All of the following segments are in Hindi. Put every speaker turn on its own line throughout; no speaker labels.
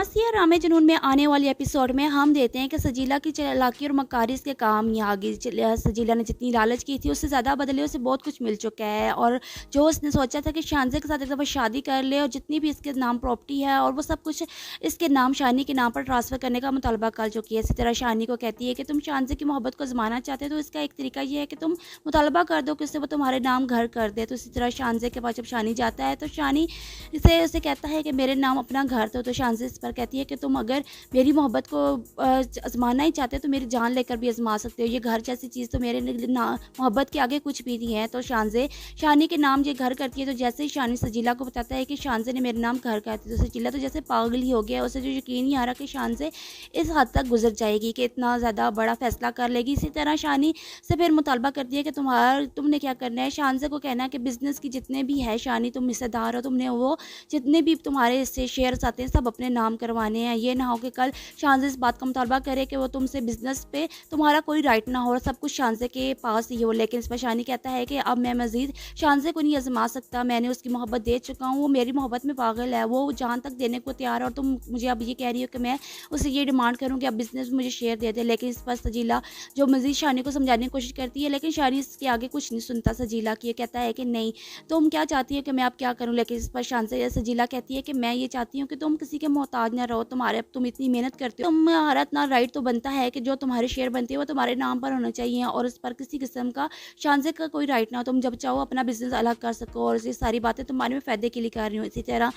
मासी और रामे जुनून में आने वाले एपिसोड में हम देते हैं कि सजीला की चालाकी और मकारिस के काम यहाँ आगे सजीला ने जितनी लालच की थी उससे ज़्यादा बदले, उसे बहुत कुछ मिल चुका है। और जो उसने सोचा था कि शानजे के साथ एक दफ़ा शादी कर ले और जितनी भी इसके नाम प्रॉपर्टी है और वो सब कुछ इसके नाम शानी के नाम पर ट्रांसफ़र करने का मुतालबा कर चुकी है। इसी तरह शानी को कहती है कि तुम शानजे की मोहब्बत को आजमाना चाहते हो तो इसका एक तरीका ये है कि तुम मुतालबा कर दो कि उससे वो तुम्हारे नाम घर कर दे। तो इसी तरह शानजे के पास जब शानी जाता है तो शानी से उसे कहता है कि मेरे नाम अपना घर तो शानजे इस पर कहती है कि तुम अगर मेरी मोहब्बत को आजमाना ही चाहते हो तो मेरी जान लेकर भी आजमा सकते हो। ये घर जैसी चीज़ तो मेरे मोहब्बत के आगे कुछ भी नहीं है। तो शानजे शानी के नाम ये घर करती है। तो जैसे ही शानी सजीला को बताता है कि शानजे ने मेरे नाम घर कर दिया तो सजीला तो जैसे पागल ही हो गया। उसे जो यकीन नहीं आ रहा कि शानजे इस हद तक गुजर जाएगी कि इतना ज़्यादा बड़ा फैसला कर लेगी। इसी तरह शानी से फिर मुतालबा करती है कि तुमने क्या करना है। शानजे को कहना है कि बिज़नेस की जितने भी है शानी तुम हिस्सेदार हो, तुमने वो जितने भी तुम्हारे इससे शेयर्स आते हैं सब अपने नाम करवाने हैं। ये ना हो कि कल शानजे इस बात का मुतालबा करे कि वो तुमसे बिजनेस पे तुम्हारा कोई राइट ना हो और सब कुछ शानजे के पास ही हो। लेकिन इस पर शानी कहता है कि अब मैं मजीद शानजे को नहीं आजमा सकता, मैंने उसकी मोहब्बत दे चुका हूँ, वो मेरी मोहब्बत में पागल है, वो जान तक देने को तैयार है और तुम मुझे अब ये कह रही हो कि मैं उसे ये डिमांड करूँ कि अब बिजनेस में मुझे शेयर दे दे। लेकिन इस पर सजीला जो मजीद शानी को समझाने की कोशिश करती है लेकिन शानी इसके आगे कुछ नहीं सुनता सजीला की। कहता है कि नहीं तुम क्या चाहती हो कि मैं अब क्या करूँ। लेकिन इस पर सजीला कहती है कि मैं ये चाहती हूँ कि तुम किसी के मोहताज ना रहो, तुम इतनी मेहनत करते हो, तुम्हारा इतना राइट तो बनता है कि जो तुम्हारे शेयर बनते हैं वो तुम्हारे नाम पर होने चाहिए और उस पर किसी किस्म का शानजे का कोई राइट ना हो। तुम जब चाहो अपना बिजनेस अलग कर सको और ये सारी बातें तुम्हारे में फ़ायदे के लिए कर रही हूँ। इसी तरह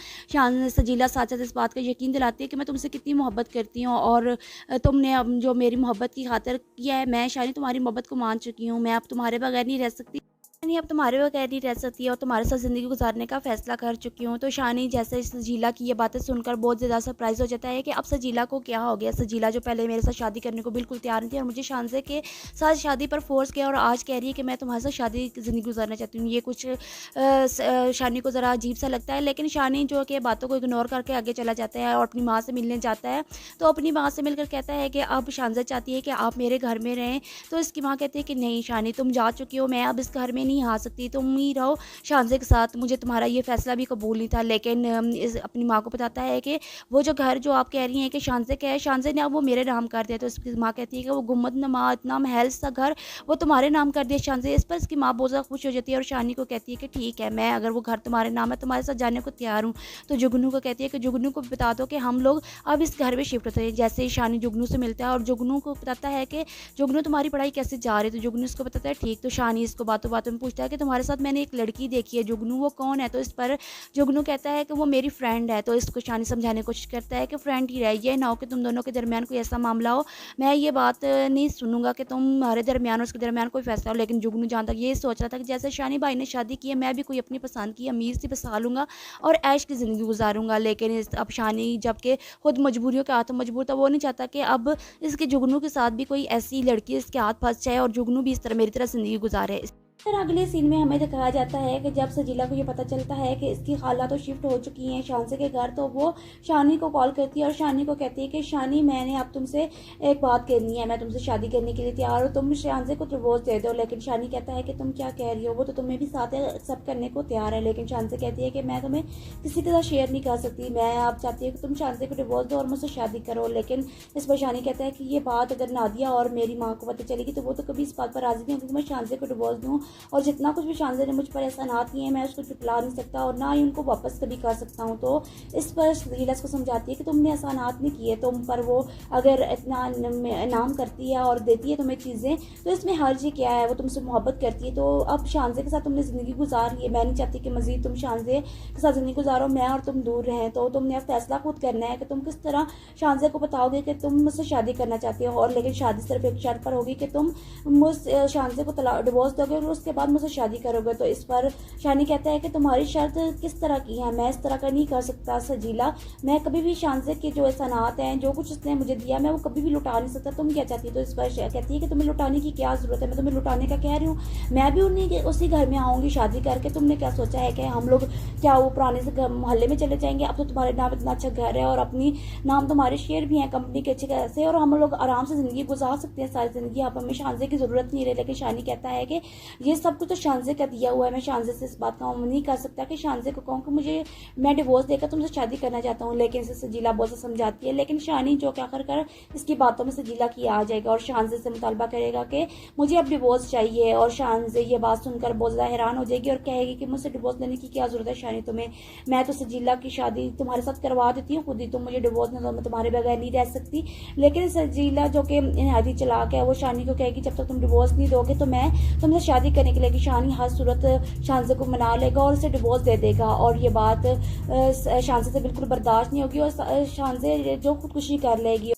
सजीला साथ साथ इस बात का यकीन दिलाती है कि मैं तुमसे कितनी मोहब्बत करती हूँ और तुमने अब जो मेरी मोहब्बत की खातिर किया है, मैं शानी तुम्हारी मोहब्बत को मान चुकी हूँ, मैं अब तुम्हारे बगैर नहीं रह सकती, नहीं अब तुम्हारे बगैर नहीं रह सकती और तुम्हारे साथ ज़िंदगी गुजारने का फ़ैसला कर चुकी हूँ। तो शानी जैसे सजीला की ये बातें सुनकर बहुत ज़्यादा सरप्राइज़ हो जाता है कि अब सजीला को क्या हो गया। सजीला जो पहले मेरे साथ शादी करने को बिल्कुल तैयार नहीं थी और मुझे शानजे के साथ शादी पर फोर्स किया और आज कह रही है कि मैं तुम्हारे साथ शादी ज़िंदगी गुजारना चाहती हूँ। ये कुछ शानी को ज़रा अजीब सा लगता है लेकिन शानी जो कि बातों को इग्नोर करके आगे चला जाता है और अपनी माँ से मिलने जाता है। तो अपनी माँ से मिलकर कहता है कि अब शानजे चाहती है कि आप मेरे घर में रहें। तो इसकी माँ कहती है कि नहीं शानी तुम जा चुकी हो, मैं अब इस घर में नहीं आ सकती, तुम ही रहो शानजे के साथ, मुझे तुम्हारा ये फैसला भी कबूल नहीं था। लेकिन अपनी माँ को बताता है कि वो जो घर जो आप कह रही हैं कि शानजे का है, शानजे ने अब वो मेरे नाम कर दिया। तो इसकी माँ कहती है कि वो गुम्बद नमा इतना महल सा घर वो तुम्हारे नाम कर दिया शानजे। इस पर इसकी माँ बहुत ज़्यादा खुश हो जाती है और शानी को कहती है कि ठीक है, मैं अगर वो घर तुम्हारे नाम है तुम्हारे साथ जाने को तैयार हूँ। तो जुगनू को कहती है कि जुगनू को बता दो कि हम लोग अब इस घर में शिफ्ट होते हैं। जैसे ही शानी जुगनू से मिलता है और जुगनू को बताता है कि जुगनू तुम्हारी पढ़ाई कैसे जा रही है। तो जुगनू इसको बताता है ठीक। तो शानी इसको बातों बातों में पूछता है कि तुम्हारे साथ मैंने एक लड़की देखी है जुगनू, वो कौन है। तो इस पर जुगनू कहता है कि वो मेरी फ्रेंड है। तो इसको शानी समझाने की कोशिश करता है कि फ्रेंड ही रहे, ये ना हो कि तुम दोनों के दरमियान कोई ऐसा मामला हो, मैं ये बात नहीं सुनूंगा कि तुम्हारे दरमियान और उसके दरमियान कोई फैसला हो। लेकिन जुगनू जहाँ तक ये सोच रहा था कि जैसे शानी भाई ने शादी की है मैं भी कोई अपनी पसंद की अमीर सी बसा लूँगा और ऐश की ज़िंदगी गुजारूंगा। लेकिन अब शानी जबकि खुद मजबूरियों के हाथों मजबूर था, वो नहीं चाहता कि अब इसके जुगनू के साथ भी कोई ऐसी लड़की इसके हाथ फंस जाए और जुगनू भी इस तरह मेरी तरह ज़िंदगी गुजारे। फिर अगले सीन में हमें दिखाया जाता है कि जब सजीला को ये पता चलता है कि इसकी खाला तो शिफ्ट हो चुकी हैं शानजे के घर, तो वो शानी को कॉल करती है और शानी को कहती है कि शानी मैंने अब तुमसे एक बात करनी है, मैं तुमसे शादी करने के लिए तैयार हूँ, तुम शानजे को डिवोर्स दे दो। लेकिन शानी कहता है कि तुम क्या कह रही हो, वो तो तुम्हें भी साथ एक्सेप्ट करने को तैयार है। लेकिन शानजे कहती है कि मैं तुम्हें किसी के साथ शेयर नहीं कर सकती, मैं अब चाहती हूँ कि तुम शानजे को डिवोर्स दो और मुझसे शादी करो। लेकिन इस पर शानी कहता है कि ये बात अगर नादिया और मेरी माँ को पता चलेगी तो वो तो कभी इस बात पर राजी नहीं होगी कि मैं शानजे को डिवोर्स दूँ और जितना कुछ भी शानजे ने मुझ पर एहसानात किए हैं मैं उसको चुटला नहीं सकता और ना ही उनको वापस कभी कर सकता हूँ। तो इस पर सजीला को समझाती है कि तुमने एहसानात नहीं किए, तुम पर वो अगर इतना इनाम करती है और देती है तुम्हें चीज़ें तो इसमें हर्ज ही क्या है, वो तुमसे मोहब्बत करती है। तो अब शानजे के साथ तुमने ज़िंदगी गुजार ली है, मैं नहीं चाहती कि मज़ीद तुम शानजे के साथ ज़िंदगी गुजारो, मैं और तुम दूर रहें। तो तुमने अब फैसला खुद करना है कि तुम किस तरह शानजे को बताओगे कि तुम मुझसे शादी करना चाहती हो। और लेकिन शादी सिर्फ एक शर्त पर होगी कि तुम मुझ शानजे को डिवोर्स दोगे और उसके बाद मुझसे शादी करोगे। तो इस पर शानी कहता है कि तुम्हारी शर्त किस तरह की है, मैं इस तरह का नहीं कर सकता सजीला, मैं कभी भी शानजे के जो एहसानात हैं जो कुछ उसने मुझे दिया मैं वो कभी भी लुटा नहीं सकता, तुम क्या चाहती हो। तो इस पर कहती है कि तुम्हें लुटाने की क्या ज़रूरत है, मैं तुम्हें लुटाने का कह रही हूँ, मैं भी उसी घर में आऊँगी शादी करके, तुमने क्या सोचा है कि हम लोग क्या वो पुराने से मोहल्ले में चले जाएंगे। अब तो तुम्हारे नाम इतना अच्छा घर है और अपनी नाम तुम्हारे शेयर भी हैं कंपनी के अच्छे कैसे और हम लोग आराम से ज़िंदगी गुजार सकते हैं सारी ज़िंदगी, अब हमें शानजे की ज़रूरत नहीं रही। लेकिन शानी कहता है कि ये सब कुछ तो शानजे का दिया हुआ है। मैं शानजे से इस बात का नहीं कर सकता कि शानजे को कहूँ कि मुझे मैं डिवोर्स देकर तुमसे शादी करना चाहता हूँ, लेकिन इसे सजीला बहुत से समझाती है। लेकिन शानी जो क्या कर इसकी बातों में सजीला की आ जाएगा और शानजे से मुतालबा करेगा कि मुझे अब डिवोर्स चाहिए। और शानजे ये बात सुनकर बहुत ज़्यादा हैरान हो जाएगी और कहेगी कि मुझसे डिवोर्स लेने की क्या ज़रूरत है शानी तुम्हें, मैं तो सजीला की शादी तुम्हारे साथ करवा देती हूँ खुद ही, तुम मुझे डिवोर्स ना दो, मैं तुम्हारे बगैर नहीं रह सकती। लेकिन सजीला जो कि नहायत ही चालाक है, वो शानी को कहेगी जब तक तुम डिवोर्स नहीं दोगे तो मैं तुमसे शादी करने के लिए। शानी हर सूरत शानजे को मना लेगा और उसे डिवोर्स दे देगा। और ये बात शानजे से बिल्कुल बर्दाश्त नहीं होगी और शानजे जो खुदकुशी कर लेगी।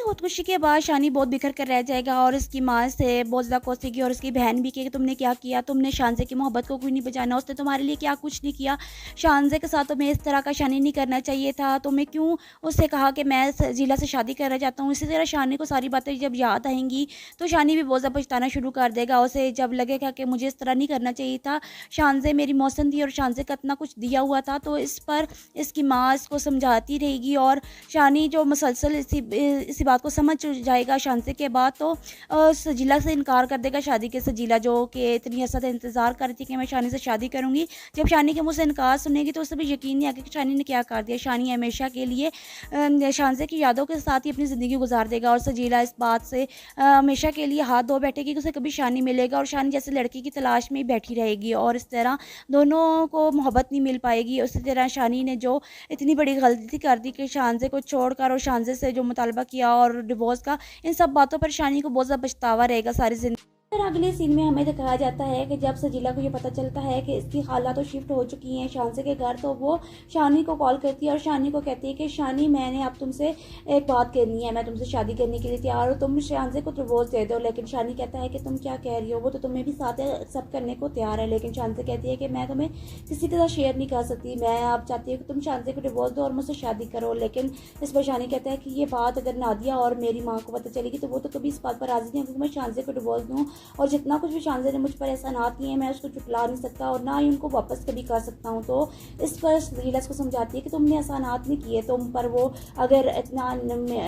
खुदकुशी के बाद शानी बहुत बिखर कर रह जाएगा और उसकी माँ से बहुत ज़्यादा कोसेगी और उसकी बहन भी कि तुमने क्या किया, तुमने शानजे की मोहब्बत को कोई नहीं बचाना, उसने तुम्हारे लिए क्या कुछ नहीं किया, शानजे के साथ तुम्हें इस तरह का शानी नहीं करना चाहिए था, तुम्हें क्यों उससे कहा कि मैं सजीला से शादी करना चाहता हूँ। इसी तरह शानी को सारी बातें जब याद आएंगी तो शानी भी बहुत ज़्यादा पछताना शुरू कर देगा। उसे जब लगेगा कि मुझे इस तरह नहीं करना चाहिए था, शानजे मेरी मौसम थी और शानजे का इतना कुछ दिया हुआ था। तो इस पर इसकी माँ इसको समझाती रहेगी और शानी जो मुसलसल इसी बात को समझ जाएगा शानजे के बाद, तो सजीला से इनकार कर देगा शादी के। सजीला जो कि इतनी अर्सा से इंतज़ार कर रही थी कि मैं शानी से शादी करूँगी, जब शानी के मुँह से इनकार सुनेगी तो उसे भी यकीन नहीं आएगा कि शानी ने क्या कर दिया। शानी हमेशा के लिए शानजे की यादों के साथ ही अपनी ज़िंदगी गुजार देगा और सजीला इस बात से हमेशा के लिए हाथ धो बैठेगी कि उसे कभी शानी मिलेगा और शानी जैसे लड़की की तलाश में ही बैठी रहेगी और इस तरह दोनों को मोहब्बत नहीं मिल पाएगी। उसी तरह शानी ने जो इतनी बड़ी गलती कर दी कि शानजे को छोड़कर और शानजे से जो मुतालबा किया और डिवोर्स का, इन सब बातों पर शानी को बहुत ज़्यादा पछतावा रहेगा सारी जिंदगी। फिर अगले सीन में हमें दिखाया जाता है कि जब सजीला को ये पता चलता है कि इसकी खाला तो शिफ्ट हो चुकी हैं शानजे के घर, तो वो शानी को कॉल करती है और शानी को कहती है कि शानी मैंने अब तुमसे एक बात करनी है, मैं तुमसे शादी करने के लिए तैयार हूँ, तुम शानजे को डिवोर्स दे दो। लेकिन शानी कहता है कि तुम क्या कह रही हो, वो तो तुम्हें भी साथ एक्सेप्ट करने को तैयार है। लेकिन शानजे कहती है कि मैं तुम्हें किसी के साथ शेयर नहीं कर सकती, मैं अब चाहती हूँ कि तुम शानजे को डिवोर्स दो और मुझसे शादी करो। लेकिन इस पर शानी कहता है कि ये बात अगर नादिया और मेरी माँ को पता चलेगी तो वो तो कभी इस बात पर राजी नहीं होगी कि मैं शानजे को डिवोर्स दूँ, और जितना कुछ भी शानजे ने मुझ पर एहसानात किए हैं मैं उसको चुटला नहीं सकता और ना ही उनको वापस कभी कर सकता हूँ। तो इस पर सजीला को समझाती है कि तुमने एहसानात नहीं किए, तुम पर वो अगर इतना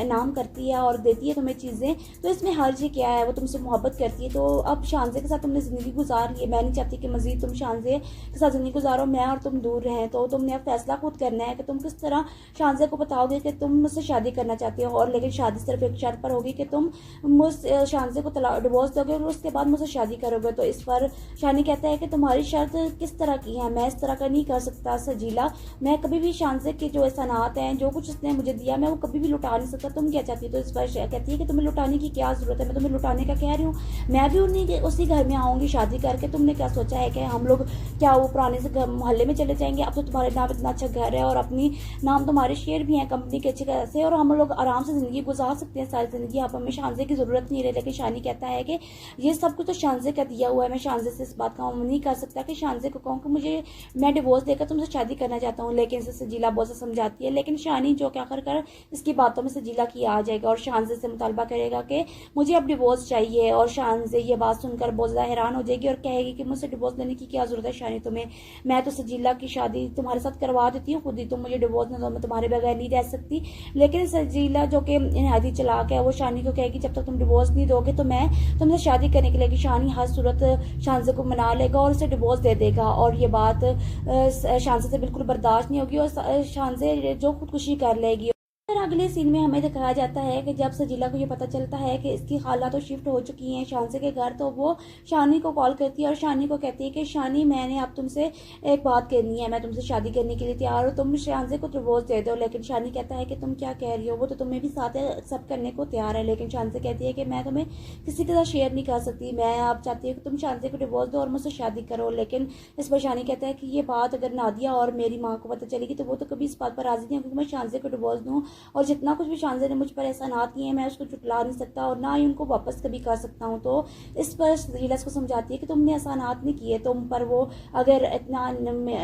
इनाम करती है और देती है तुम्हें चीज़ें तो इसमें हर्ज ही क्या है, वो तुमसे मोहब्बत करती है। तो अब शानजे के साथ तुमने ज़िंदगी गुजार ली है, मैं नहीं चाहती कि मज़ीद तुम शानजे के साथ ज़िंदगी गुजारो, मैं और तुम दूर रहें। तो तुमने अब फैसला खुद करना है कि तुम किस तरह शानजे को बताओगे कि तुम मुझसे शादी करना चाहती हो, और लेकिन शादी सिर्फ एक शर्त पर होगी कि तुम मुझ शानजे को डिवोर्स दोगे और उसके बाद मुझसे शादी करोगे। तो इस पर शानी कहता है कि तुम्हारी शर्त किस तरह की है, मैं इस तरह का नहीं कर सकता सजीला, मैं कभी भी शानजे के जो एहसानात हैं, जो कुछ उसने मुझे दिया, मैं वो कभी भी लुटा नहीं सकता, तुम क्या चाहती हो। तो इस पर कहती है कि तुम्हें लुटाने की क्या ज़रूरत है, मैं तुम्हें लुटाने का कह रही हूँ, मैं भी उसी घर में आऊँगी शादी करके, तुमने क्या सोचा है कि हम लोग क्या वो पुराने से मोहल्ले में चले जाएंगे, अब तो तुम्हारे नाम इतना अच्छा घर है और अपनी नाम तुम्हारे शेयर भी हैं कंपनी के अच्छे खासे, और हम लोग आराम से ज़िंदगी गुजार सकते हैं सारी ज़िंदगी, अब हमें शानजे की ज़रूरत नहीं रही। लेकिन शानी कहता है कि ये सब कुछ तो शानजे का दिया हुआ है, मैं शानजे से इस बात का नहीं कर सकता कि शानजे को कहूँ कि मुझे मैं डिवोर्स देकर तुमसे शादी करना चाहता हूँ। लेकिन इसे सजीला बहुत से समझाती है। लेकिन शानी जो क्या कर इसकी बातों में सजीला की आ जाएगा और शानजे से मुतालबा करेगा कि मुझे अब डिवोर्स चाहिए। और शानजे ये बात सुनकर बहुत ज़्यादा हैरान हो जाएगी और कहेगी कि मुझसे डिवोर्स लेने की क्या ज़रूरत है शानी तुम्हें, मैं तो सजीला की शादी तुम्हारे साथ करवा देती हूँ खुद ही, तुम मुझे डिवोर्स ना दो, मैं तुम्हारे बगैर नहीं रह सकती। लेकिन सजीला जो कि नहायत ही चालाक है, वो शानी को कहेगी जब तक तुम डिवोर्स नहीं दोगे तो मैं तुमसे शादी करने के लिए। शानी हर सूरत शानजे को मना लेगा और उसे डिवोर्स दे देगा और ये बात शानजे से बिल्कुल बर्दाश्त नहीं होगी और शानजे जो खुदकुशी कर लेगी। फिर अगले सीन में हमें दिखाया जाता है कि जब सजीला को ये पता चलता है कि इसकी खाला तो शिफ्ट हो चुकी हैं शानजे के घर, तो वो शानी को कॉल करती है और शानी को कहती है कि शानी मैंने अब तुमसे एक बात करनी है, मैं तुमसे शादी करने के लिए तैयार हूँ, तुम शानजे को डिवोर्स दे दो। लेकिन शानी कहता है कि तुम क्या कह रही हो, वो तो तुम्हें भी साथ एक्सेप्ट करने को तैयार है। लेकिन शानजे कहती है कि मैं तुम्हें किसी के साथ शेयर नहीं कर सकती, मैं अब चाहती हूँ कि तुम शानजे को डिवोर्स दो और मुझसे शादी करो। लेकिन इस पर शानी कहता है कि ये बात अगर नादिया और मेरी माँ को पता चलेगी तो वो तो कभी इस बात पर राजी नहीं होगी कि मैं शानजे को डिवोर्स दूँ, और जितना कुछ भी शानजे ने मुझ पर एहसानात किए हैं मैं उसको चुटला नहीं सकता और ना ही उनको वापस कभी कर सकता हूँ। तो इस पर सजीला को समझाती है कि तुमने एहसानात नहीं किए, तुम पर वो अगर इतना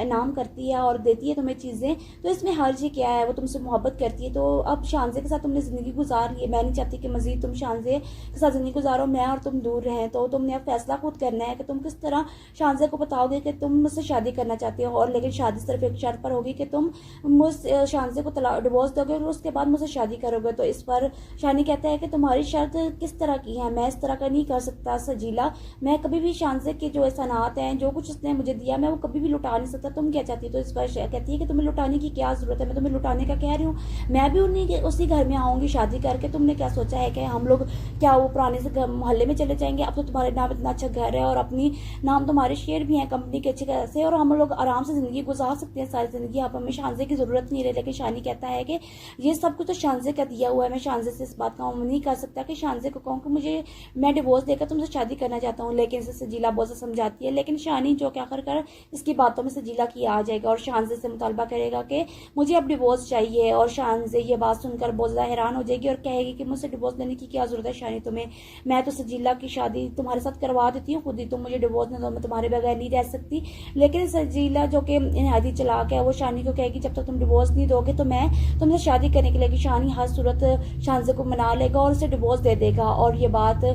इनाम करती है और देती है तुम्हें चीज़ें तो इसमें हर्ज ही क्या है, वो तुमसे मोहब्बत करती है। तो अब शानजे के साथ तुमने ज़िंदगी गुजार ली है, मैं नहीं चाहती कि मज़ीद तुम शानजे के साथ ज़िंदगी गुजारो, मैं और तुम दूर रहें। तो तुमने अब फैसला खुद करना है कि तुम किस तरह शानजे को बताओगे कि तुम मुझसे शादी करना चाहती हो, और लेकिन शादी सिर्फ एक शर्त पर होगी कि तुम मुझ शानजे को डिवोर्स दोगे और उसके बाद मुझसे शादी करोगे। तो इस पर शानी कहता है कि तुम्हारी शर्त किस तरह की है, मैं इस तरह का नहीं कर सकता सजीला, मैं कभी भी शानजे के जो एहसानात हैं, जो कुछ उसने मुझे दिया, मैं वो कभी भी लुटा नहीं सकता, तुम क्या चाहती हो। तो इस पर कहती है कि तुम्हें लुटाने की क्या जरूरत है, मैं तुम्हें लुटाने का कह रही हूँ, मैं भी उसी घर में आऊंगी शादी करके, तुमने क्या सोचा है कि हम लोग क्या वो पुराने से मोहल्ले में चले जाएंगे, अब तो तुम्हारे नाम इतना अच्छा घर है और अपनी नाम तुम्हारे शेयर भी हैं कंपनी के अच्छे खासे, और हम लोग आराम से जिंदगी गुजार सकते हैं सारी जिंदगी, अब हमें शानजे की जरूरत नहीं रही। लेकिन शानी कहता है कि ये सब कुछ तो शानजे का दिया हुआ है, मैं शानजे से इस बात का नहीं कर सकता कि शानजे को कहूँ कि मुझे मैं डिवोर्स देकर तुमसे शादी करना चाहता हूँ। लेकिन इसे सजीला बहुत समझाती है, लेकिन शानी जो क्या कर इसकी बातों में सजीला की आ जाएगा और शानजे से मुतालबा करेगा कि मुझे अब डिवोर्स चाहिए। और शानजे ये बात सुनकर बहुत ज़्यादा हैरान हो जाएगी और कहेगी कि मुझसे डिवोर्स लेने की क्या जरूरत है शानी तुम्हें, मैं तो सजीला की शादी तुम्हारे साथ करवा देती हूँ खुद ही, तुम मुझे डिवोर्स नहीं दो, मैं तुम्हारे बगैर नहीं रह सकती। लेकिन सजीला जो कि नहायत चालाक है, वो शानी को कहेगी जब तक तुम डिवोर्स नहीं दोगे तो मैं तुमसे शादी करने के लिए। शानी हर सूरत शानजे को मना लेगा और उसे डिवोर्स दे देगा, और ये बात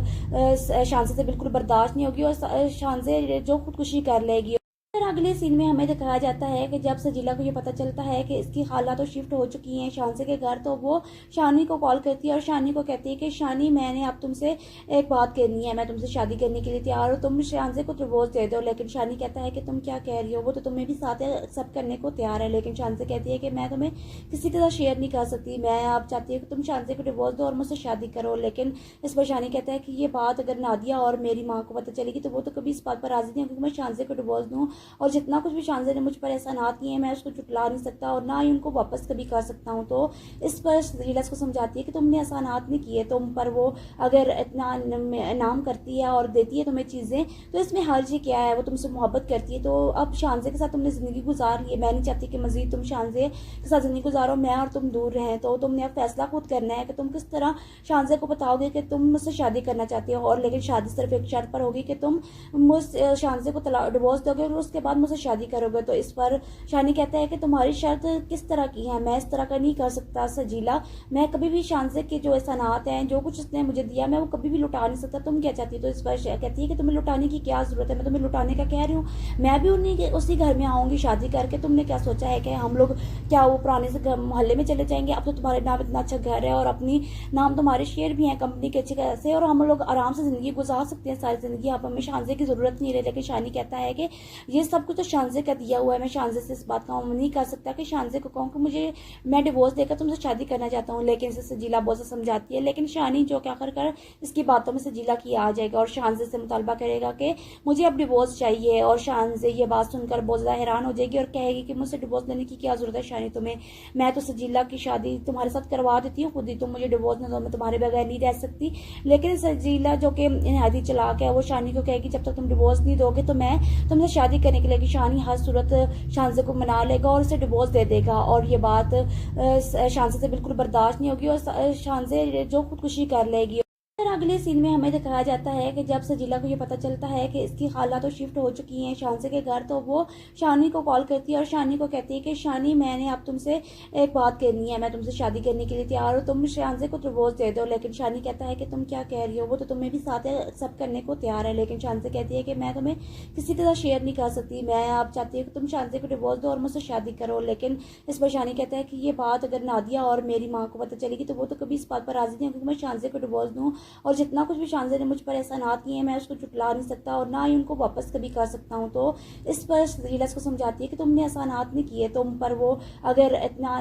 शानजे से बिल्कुल बर्दाश्त नहीं होगी और शानजे जो खुदकुशी कर लेगी। फिर अगले सीन में हमें दिखाया जाता है कि जब सजीला को ये पता चलता है कि इसकी खाला तो शिफ्ट हो चुकी हैं शानसे के घर, तो वो शानी को कॉल करती है और शानी को कहती है कि शानी मैंने अब तुमसे एक बात करनी है, मैं तुमसे शादी करने के लिए तैयार हूँ, तुम शानसे को डिवोर्स दे दो। लेकिन शानी कहता है कि तुम क्या कह रही हो, वो तो तुम्हें भी साथ एक्सेप्ट करने को तैयार है। लेकिन शानसे कहती है कि मैं तुम्हें किसी के साथ शेयर नहीं कर सकती, मैं अब चाहती हूँ कि तुम शानसे को डिवोर्स दो और मुझसे शादी करो। लेकिन इस पर शानी कहता है कि ये बात अगर नादिया और मेरी माँ को पता चलेगी तो वो तो कभी इस बात पर राजी नहीं होगी कि मैं शानसे को डिवोर्स दूँ, और जितना कुछ भी शानजे ने मुझ पर एहसानात किए हैं मैं उसको चुटला नहीं सकता और ना ही उनको वापस कभी कर सकता हूँ। तो इस पर सजीला को समझाती है कि तुमने एहसानात नहीं किए, तुम पर वो अगर इतना इनाम करती है और देती है तुम्हें चीज़ें तो इसमें हर्ज ही क्या है, वो तुमसे मोहब्बत करती है। तो अब शानजे के साथ तुमने ज़िंदगी गुजार ली है, मैं नहीं चाहती कि मज़ीद तुम शानजे के साथ ज़िंदगी गुजारो, मैं और तुम दूर रहें। तो तुमने अब फैसला खुद करना है कि तुम किस तरह शानजे को बताओगे कि तुम मुझसे शादी करना चाहती हो, और लेकिन शादी सिर्फ एक शर्त पर होगी कि तुम मुझ शानजे को डिवोर्स दोगे और उसके बाद मुझसे शादी करोगे। तो इस पर शानी कहता है कि तुम्हारी शर्त किस तरह की है, मैं इस तरह का नहीं कर सकता सजीला, मैं कभी भी शानजे के जो एहसानात हैं, जो कुछ उसने मुझे दिया, मैं वो कभी भी लुटा नहीं सकता, तुम क्या चाहती हो। तो इस पर कहती है कि तुम्हें लुटाने की क्या जरूरत है, मैं तुम्हें लुटाने का कह रही हूँ, मैं भी उसी घर में आऊंगी शादी करके, तुमने क्या सोचा है कि हम लोग क्या वो पुराने से मोहल्ले में चले जाएंगे, अब तो तुम्हारे नाम इतना अच्छा घर है और अपनी नाम तुम्हारे शेयर भी हैं कंपनी के अच्छे खासे, और हम लोग आराम से जिंदगी गुजार सकते हैं सारी जिंदगी, अब हमें शानजे की जरूरत नहीं रही। लेकिन शानी कहता है कि ये सब कुछ तो शानजे का दिया हुआ है, मैं शानजे से इस बात का नहीं कर सकता कि शानजे को कहूँ कि मुझे मैं डिवोर्स देकर तुमसे शादी करना चाहता हूँ। लेकिन इसे सजीला बहुत समझाती है, लेकिन शानी जो क्या कर इसकी बातों में सजीला की आ जाएगा और शानजे से मुतालबा करेगा कि मुझे अब डिवोर्स चाहिए। और शानजे ये बात सुनकर बहुत ज़्यादा हैरान हो जाएगी और कहेगी कि मुझसे डिवोर्स लेने की क्या जरूरत है शानी तुम्हें, मैं तो सजीला की शादी तुम्हारे साथ करवा देती हूँ खुद ही, तुम मुझे डिवोर्स नहीं दो, मैं तुम्हारे बगैर नहीं रह सकती। लेकिन सजीला जो कि नहायत चालाक है, वो शानी को कहेगी जब तक तुम डिवोर्स नहीं दोगे तो मैं तुमसे शादी करने के लिए। शानी हर सूरत शानजे को मना लेगा और उसे डिवोर्स दे देगा, और ये बात शानजे से बिल्कुल बर्दाश्त नहीं होगी और शानजे जो खुदकुशी कर लेगी। फिर अगले सीन में हमें दिखाया जाता है कि जब सजीला को ये पता चलता है कि इसकी खाला तो शिफ्ट हो चुकी हैं शानसे के घर, तो वो शानी को कॉल करती है और शानी को कहती है कि शानी मैंने अब तुमसे एक बात करनी है, मैं तुमसे शादी करने के लिए तैयार हूँ, तुम शानसे को डिवोर्स दे दो। लेकिन शानी कहता है कि तुम क्या कह रही हो, वो तो तुम्हें भी साथ एक्सेप्ट करने को तैयार है। लेकिन शानसे कहती है कि मैं तुम्हें किसी के साथ शेयर नहीं कर सकती, मैं अब चाहती हूँ कि तुम शानसे को डिवोर्स दो और मुझसे शादी करो। लेकिन इस पर शानी कहता है कि ये बात अगर नादिया और मेरी माँ को पता चलेगी तो वो तो कभी इस बात पर राजी नहीं होगी कि मैं शानसे को डिवोर्स दूँ, और जितना कुछ भी शानजे ने मुझ पर एहसानात किए हैं मैं उसको चुटला नहीं सकता और ना ही उनको वापस कभी कर सकता हूँ। तो इस पर सजीला को समझाती है कि तुमने एहसानात नहीं किए, तुम पर वो अगर इतना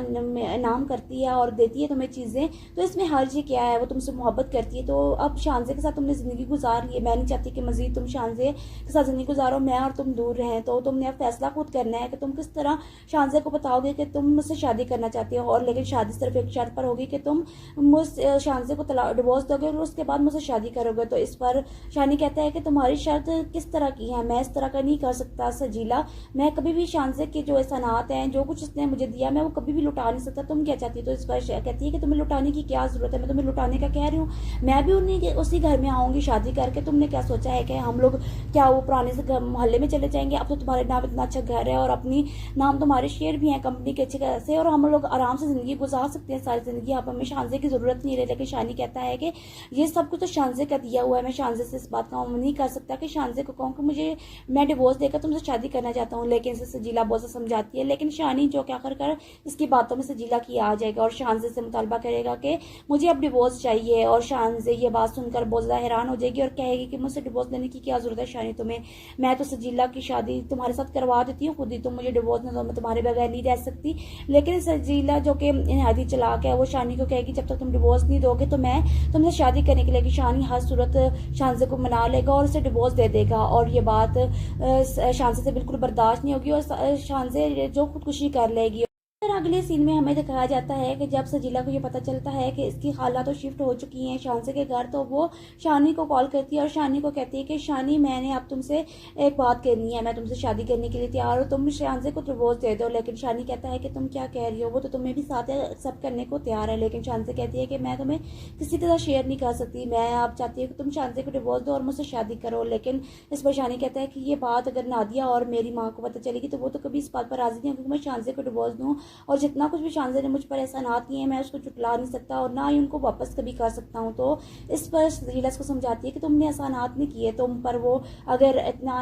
इनाम करती है और देती है तुम्हें चीज़ें तो इसमें हर्ज ही क्या है, वो तुमसे मोहब्बत करती है। तो अब शानजे के साथ तुमने ज़िंदगी गुजार ली है, मैं नहीं चाहती कि मज़ीद तुम शानजे के साथ ज़िंदगी गुजारो, मैं और तुम दूर रहें। तो तुमने अब फैसला खुद करना है कि तुम किस तरह शानजे को बताओगे कि तुम मुझसे शादी करना चाहती हो, और लेकिन शादी सिर्फ एक शर्त पर होगी कि तुम मुझ शानजे को डिवोर्स दोगे और उसके बाद मुझसे शादी करोगे। तो इस पर शानी कहता है कि तुम्हारी शर्त किस तरह की है, मैं इस तरह का नहीं कर सकता सजीला, मैं कभी भी शानजे के जो एहसानात हैं, जो कुछ उसने मुझे दिया, मैं वो कभी भी लुटा नहीं सकता, तुम क्या चाहती हो। तो इस पर कहती है कि तुम्हें लुटाने की क्या जरूरत है, मैं तुम्हें लुटाने का कह रही हूँ, मैं भी उसी घर में आऊंगी शादी करके, तुमने क्या सोचा है कि हम लोग क्या वो पुराने से मोहल्ले में चले जाएंगे, अब तो तुम्हारे नाम इतना अच्छा घर है और अपनी नाम तुम्हारे शेयर भी हैं कंपनी के अच्छे खासे, और हम लोग आराम से जिंदगी गुजार सकते हैं सारी जिंदगी, अब हमें शानजे की जरूरत नहीं रही। लेकिन शानी कहता है कि ये ये सब कुछ तो शानजे का दिया हुआ है। मैं शानजे से इस बात का अमल नहीं कर सकता कि शानजे को कहूँ कि मुझे मैं डिवोर्स देकर तुमसे शादी करना चाहता हूँ, लेकिन इसे सजीला बहुत से समझाती है। लेकिन शानी जो क्या कर इसकी बातों में सजीला की आ जाएगा और शानजे से मुतालबा करेगा कि मुझे अब डिवोर्स चाहिए। और शानजे ये बात सुनकर बहुत ज़्यादा हैरान हो जाएगी और कहेगी कि मुझसे डिवोर्स लेने की क्या जरूरत है शानी तुम्हें, मैं तो सजीला की शादी तुम्हारे साथ करवा देती हूँ खुद ही, तुम मुझे डिवोर्स ना दो, मैं तुम्हारे बगैर नहीं रह सकती। लेकिन सजीला जो कि नहायत चलाक है वो शानी को कहेगी जब तक तुम डिवोर्स नहीं दोगे तो मैं तुमसे शादी करने के लिए। शानी हर सूरत शानजे को मना लेगा और उसे डिवोर्स दे देगा और ये बात शानजे से बिल्कुल बर्दाश्त नहीं होगी और शानजे जो खुदकुशी कर लेगी। फिर अगले सीन में हमें दिखाया जाता है कि जब सजीला को ये पता चलता है कि इसकी खाला तो शिफ्ट हो चुकी हैं शानसे के घर, तो वो शानी को कॉल करती है और शानी को कहती है कि शानी मैंने अब तुमसे एक बात करनी है, मैं तुमसे शादी करने के लिए तैयार हूँ, तुम शानसे को डिवोर्स दे दो। लेकिन शानी कहता है कि तुम क्या कह रही हो, वो तो तुम्हें भी साथ एक्सेप्ट करने को तैयार है। लेकिन शानसे कहती है कि मैं तुम्हें किसी तरह शेयर नहीं कर सकती, मैं आप चाहती हूँ कि तुम शानसे को डिवोर्स दो और मुझसे शादी करो। लेकिन इस पर शानी कहता है कि ये बात अगर नादिया और मेरी माँ को पता चलेगी तो वो तो कभी इस बात पर राजी नहीं होगी कि मैं शानसे को डिवोर्स दूँ, और जितना कुछ भी शानजे ने मुझ पर एहसानात किए हैं मैं उसको चुटला नहीं सकता और ना ही उनको वापस कभी कर सकता हूँ। तो इस पर सजीला को समझाती है कि तुमने एहसानात नहीं किए तुम पर, वो अगर इतना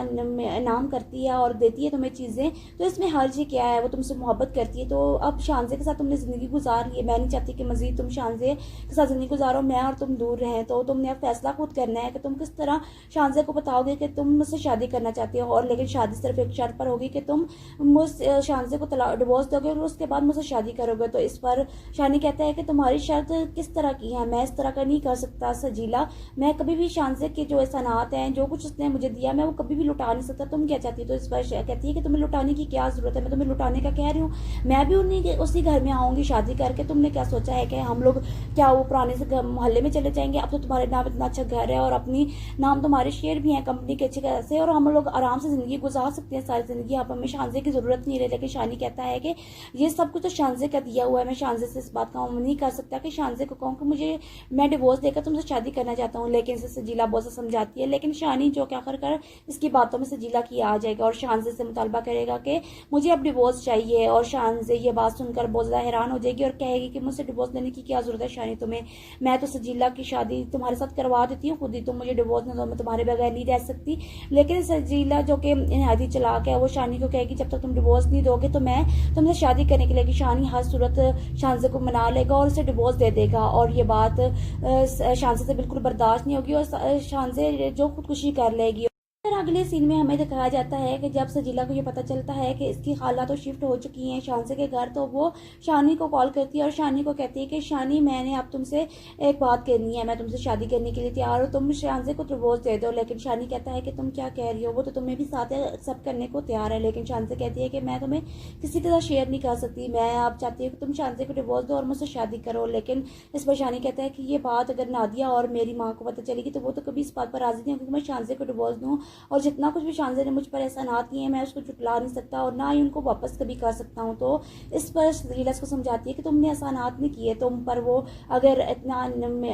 इनाम करती है और देती है तुम्हें चीज़ें तो इसमें हर्ज ही क्या है, वो तुमसे मोहब्बत करती है। तो अब शानजे के साथ तुमने ज़िंदगी गुजार ली है, मैं नहीं चाहती कि मज़ीद तुम शानजे के साथ ज़िंदगी गुजारो, मैं और तुम दूर रहें। तो तुमने अब फैसला खुद करना है कि तुम किस तरह शानजे को बताओगे कि तुम मुझसे शादी करना चाहती हो। और लेकिन शादी सिर्फ एक शर्त पर होगी कि तुम मुझ शानजे को डिवोर्स दोगे और उसके बाद मुझसे शादी करोगे। तो इस पर शानी कहता है कि तुम्हारी शर्त किस तरह की है, मैं इस तरह का नहीं कर सकता सजीला, मैं कभी भी शानजे के जो एहसानात हैं जो कुछ उसने मुझे दिया मैं वो कभी भी लुटा नहीं सकता, तुम क्या चाहती हो। तो इस पर कहती है कि तुम्हें लुटाने की क्या जरूरत है, मैं तुम्हें लुटाने का कह रही हूँ, मैं भी उसी घर में आऊंगी शादी करके, तुमने क्या सोचा है कि हम लोग क्या वो पुराने से मोहल्ले में चले जाएंगे, अब तो तुम्हारे नाम इतना अच्छा घर है और अपनी नाम तुम्हारे शेयर भी हैं कंपनी के अच्छे खासे और हम लोग आराम से जिंदगी गुजार सकते हैं सारी जिंदगी, अब हमें शानजे की जरूरत नहीं रही। लेकिन शानी कहता है कि ये सब कुछ तो शानजे का दिया हुआ है, मैं शानजे से इस बात का अमल नहीं कर सकता कि शानजे को कहूँ कि मुझे मैं डिवोर्स देकर तुमसे शादी करना चाहता हूँ। लेकिन इसे सजीला बहुत से समझाती है। लेकिन शानी जो क्या कर इसकी बातों में सजीला की आ जाएगा और शानजे से मुतालबा करेगा कि मुझे अब डिवोर्स चाहिए। और शानजे ये बात सुनकर बहुत ज़्यादा हैरान हो जाएगी और कहेगी कि मुझसे डिवोर्स लेने की क्या जरूरत है शानी तुम्हें, मैं तो सजीला की शादी तुम्हारे साथ करवा देती हूँ खुद ही, तुम मुझे डिवोर्स ना दो, मैं तुम्हारे बगैर नहीं रह सकती। लेकिन सजीला जो कि नहायत चलाक है वो शानी को कहेगी जब तक तुम डिवोर्स नहीं दोगे तो मैं तुमसे शादी करने के लिए। शानी हर सूरत शानजे को मना लेगा और उसे डिवोर्स दे देगा और ये बात शानजे से बिल्कुल बर्दाश्त नहीं होगी और शानजे जो खुदकुशी कर लेगी। फिर अगले सीन में हमें दिखाया जाता है कि जब सजीला को ये पता चलता है कि इसकी खाला तो शिफ्ट हो चुकी हैं शानसे के घर, तो वो शानी को कॉल करती है और शानी को कहती है कि शानी मैंने अब तुमसे एक बात करनी है, मैं तुमसे शादी करने के लिए तैयार हूँ, तुम शानसे को डिवोर्स दे दो। लेकिन शानी कहता है कि तुम क्या कह रही हो, वो तो तुम्हें भी साथ एक्सेप्ट करने को तैयार है। लेकिन शानसे कहती है कि मैं तुम्हें किसी तरह शेयर नहीं कर सकती, मैं आप चाहती हूँ कि तुम शानसे को डिवोर्स दो और मुझसे शादी करो। लेकिन इस पर शानी कहता है कि ये बात अगर नादिया और मेरी माँ को पता चलेगी तो वो तो कभी इस बात पर राजी नहीं होगी कि मैं शानसे को डिवोर्स दूँ, और जितना कुछ भी शानजे ने मुझ पर एहसानात किए हैं मैं उसको चुटला नहीं सकता और ना ही उनको वापस कभी कर सकता हूँ। तो इस पर सजीला को समझाती है कि तुमने एहसानात नहीं किए तुम पर, वो अगर इतना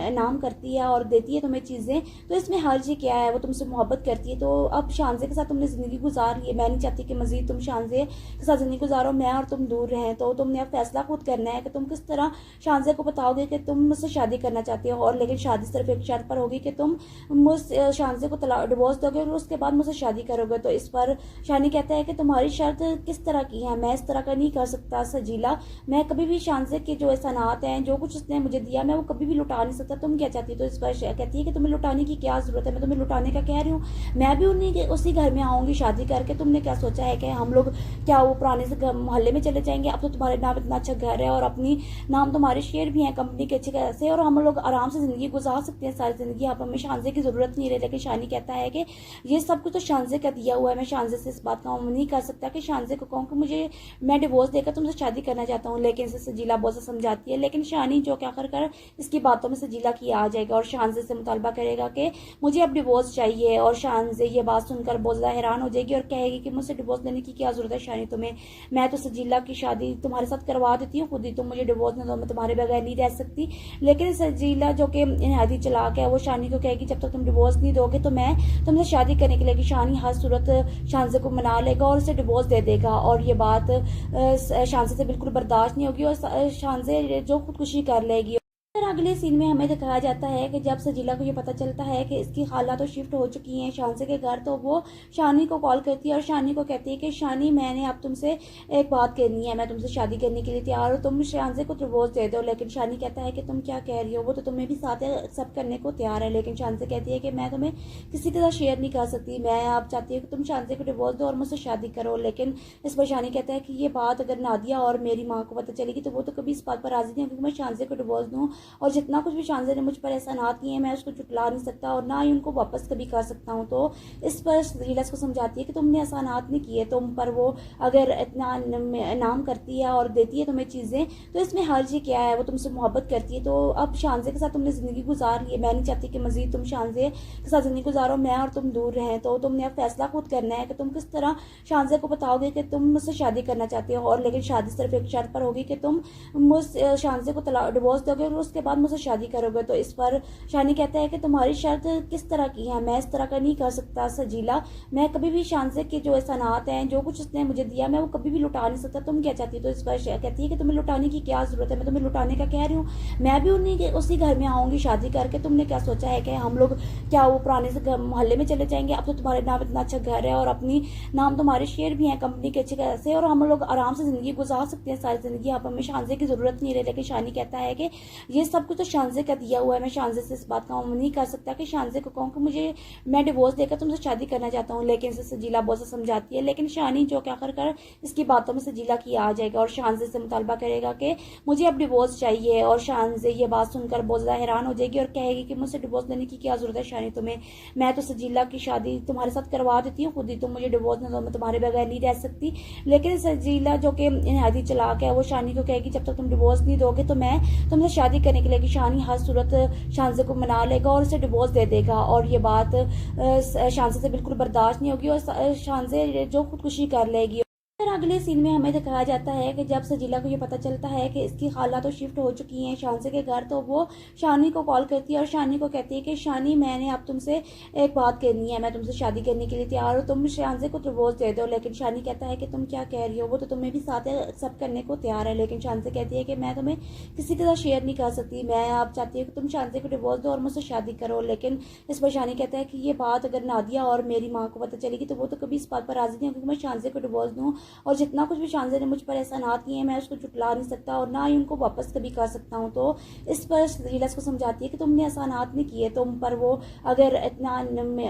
इनाम करती है और देती है तुम्हें चीज़ें तो इसमें हर्ज ही क्या है, वो तुमसे मोहब्बत करती है। तो अब शानजे के साथ तुमने ज़िंदगी गुजार ली है, मैं नहीं चाहती कि मज़ीद तुम शानजे के साथ ज़िंदगी गुजारो, मैं और तुम दूर रहें। तो तुमने अब फैसला खुद करना है कि तुम किस तरह शानजे को बताओगे कि तुम मुझसे शादी करना चाहती हो। और लेकिन शादी सिर्फ एक शर्त पर होगी कि तुम मुझ शानजे को डिवोर्स दोगे और उसके बाद मुझसे शादी करोगे। तो इस पर शानी कहता है कि तुम्हारी शर्त किस तरह की है, मैं इस तरह का नहीं कर सकता सजीला, मैं कभी भी शानजे के जो एहसानात हैं जो कुछ उसने मुझे दिया मैं वो कभी भी लुटा नहीं सकता, तुम क्या चाहती हो। तो इस पर कहती है कि तुम्हें लुटाने की क्या जरूरत है, मैं तुम्हें लुटाने का कह रही हूँ, मैं भी उसी घर में आऊंगी शादी करके, तुमने क्या सोचा है कि हम लोग क्या वो पुराने से मोहल्ले में चले जाएंगे, अब तो तुम्हारे नाम इतना अच्छा घर है और अपनी नाम तुम्हारे शेयर भी हैं कंपनी के अच्छे खासे और हम लोग आराम से जिंदगी गुजार सकते हैं सारी जिंदगी, अब हमें शानजे की जरूरत नहीं रही। लेकिन शानी कहता है कि ये सब कुछ तो शानजे का दिया हुआ है, मैं शानजे से इस बात का अमल नहीं कर सकता कि शानजे को कहूँ कि मुझे मैं डिवोर्स देकर तुमसे शादी करना चाहता हूँ। लेकिन इसे सजीला बहुत से समझाती है। लेकिन शानी जो क्या कर इसकी बातों में सजीला की आ जाएगा और शानजे से मुतालबा करेगा कि मुझे अब डिवोर्स चाहिए। और शानजे ये बात सुनकर बहुत ज़्यादा हैरान हो जाएगी और कहेगी कि मुझसे डिवोर्स लेने की क्या जरूरत है शानी तुम्हें, मैं तो सजीला की शादी तुम्हारे साथ करवा देती हूँ खुद ही, तुम मुझे डिवोर्स ना दो, मैं तुम्हारे बगैर नहीं रह सकती। लेकिन सजीला जो कि नहायत चलाक है वो शानी को कहेगी जब तक तुम डिवोर्स नहीं दोगे तो मैं तुमसे शादी करने के लिए। शानी हर सूरत शानजे को मना लेगा और उसे डिवोर्स दे देगा और ये बात शानजे से बिल्कुल बर्दाश्त नहीं होगी और शानजे जो खुदकुशी कर लेगी। फिर अगले सीन में हमें दिखाया जाता है कि जब सजीला को ये पता चलता है कि इसकी खाला तो शिफ्ट हो चुकी हैं शानसे के घर, तो वो शानी को कॉल करती है और शानी को कहती है कि शानी, मैंने अब तुमसे एक बात करनी है, मैं तुमसे शादी करने के लिए तैयार हूँ, तुम शानसे को डिवोर्स दे दो। लेकिन शानी कहता है कि तुम क्या कह रही हो, वो तो तुम्हें भी साथ एक्सेप्ट करने को तैयार है। लेकिन शानसे कहती है कि मैं तुम्हें किसी के साथ शेयर नहीं कर सकती, मैं अब चाहती हूँ कि तुम शानसे को डिवोर्स दो और मुझसे शादी करो। लेकिन इस पर शानी कहता है कि ये बात अगर नादिया और मेरी माँ को पता चलेगी तो वो तो कभी इस बात पर राजी नहीं होगी कि मैं शानसे को डिवोर्स दूँ, और जितना कुछ भी शानज़े ने मुझ पर एहसानात किए हैं मैं उसको चुटला नहीं सकता और ना ही उनको वापस कभी कर सकता हूँ। तो इस पर सजीला को समझाती है कि तुमने एहसानात नहीं किए, तुम पर वो अगर इतना इनाम करती है और देती है तुम्हें चीज़ें, तो इसमें हर्ज ही क्या है, वो तुमसे मोहब्बत करती है। तो अब शानज़े के साथ तुमने ज़िंदगी गुजार ली है, मैं नहीं चाहती कि मज़ीद तुम शानज़े के साथ ज़िंदगी गुजारो, मैं और तुम दूर रहें। तो तुमने अब फैसला खुद करना है कि तुम किस तरह शानज़े को बताओगे कि तुम मुझसे शादी करना चाहते हो, और लेकिन शादी सिर्फ एक शर्त पर होगी कि तुम मुझ शानज़े को डिवोर्स दोगे और उसके बाद मुझसे शादी करोगे। तो इस पर शानी कहता है कि तुम्हारी शर्त किस तरह की है, मैं इस तरह का नहीं कर सकता सजीला, मैं कभी भी शानसे के जो एहसानात हैं, जो कुछ उसने मुझे दिया, मैं वो कभी भी लुटा नहीं सकता, तुम क्या चाहती हो। तो इस पर कहती है कि तुम्हें लुटाने की क्या जरूरत है, मैं तुम्हें लुटाने का कह रही हूँ, मैं भी उसी घर में आऊंगी शादी करके, तुमने क्या सोचा है कि हम लोग क्या वो पुराने से मोहल्ले में चले जाएंगे, अब तो तुम्हारे नाम इतना अच्छा घर है और अपनी नाम तुम्हारे शेयर भी हैं कंपनी के अच्छे खासे, और हम लोग आराम से जिंदगी गुजार सकते हैं सारी जिंदगी, अब हमें शानसे की जरूरत नहीं रही। लेकिन शानी कहता है कि ये सब कुछ तो शानसे का दिया हुआ है, मैं शानसे से इस बात का अमल नहीं कर सकता कि शानसे को कहूँ कि मुझे मैं डिवोर्स देकर तुमसे शादी करना चाहता हूँ। लेकिन इसे सजीला बहुत से समझाती है, लेकिन शानी जो क्या कर इसकी बातों में सजीला की आ जाएगा और शानसे से मुतालबा करेगा कि मुझे अब डिवोर्स चाहिए, और शानसे ये बात सुनकर बहुत ज़्यादा हैरान हो जाएगी और कहेगी कि मुझसे डिवोर्स लेने की क्या जरूरत है शानी तुम्हें, मैं तो सजीला की शादी तुम्हारे साथ करवा देती हूँ खुद ही, तुम मुझे डिवोर्स ना दो, मैं तुम्हारे बगैर नहीं रह सकती। लेकिन सजीला जो कि नहायत चलाक है, वो शानी को कहेगी जब तक तुम डिवोर्स नहीं दोगे तो मैं तुमसे शादी करने के लिए, शानी हर सूरत शानसे को मना लेगा और उसे डिवोर्स दे देगा, और ये बात शानसे से बिल्कुल बर्दाश्त नहीं होगी और शानसे जो खुदकुशी कर लेगी। फिर अगले सीन में हमें दिखाया जाता है कि जब सजीला को ये पता चलता है कि इसकी खाला तो शिफ्ट हो चुकी हैं शानसे के घर, तो वो शानी को कॉल करती है और शानी को कहती है कि शानी, मैंने अब तुमसे एक बात करनी है, मैं तुमसे शादी करने के लिए तैयार हूँ, तुम शानसे को डिवोर्स दे दो। लेकिन शानी कहता है कि तुम क्या कह रही हो, वो तो तुम्हें भी साथ एक्सेप्ट करने को तैयार है। लेकिन शानसे कहती है कि मैं तुम्हें किसी के साथ शेयर नहीं कर सकती, मैं अब चाहती हूँ कि तुम शानसे को डिवोर्स दो और मुझसे शादी करो। लेकिन इस पर शानी कहता है कि ये बात अगर नादिया और मेरी माँ को पता चलेगी तो वो तो कभी इस बात पर राजी नहीं होगी कि मैं शानसे को डिवोर्स दूँ, और जितना कुछ भी शानसे ने मुझ पर एहसानात किए हैं मैं उसको चुटला नहीं सकता और ना ही उनको वापस कभी कर सकता हूँ। तो इस पर सजीला को समझाती है कि तुमने एहसानात नहीं किए, तुम पर वो अगर इतना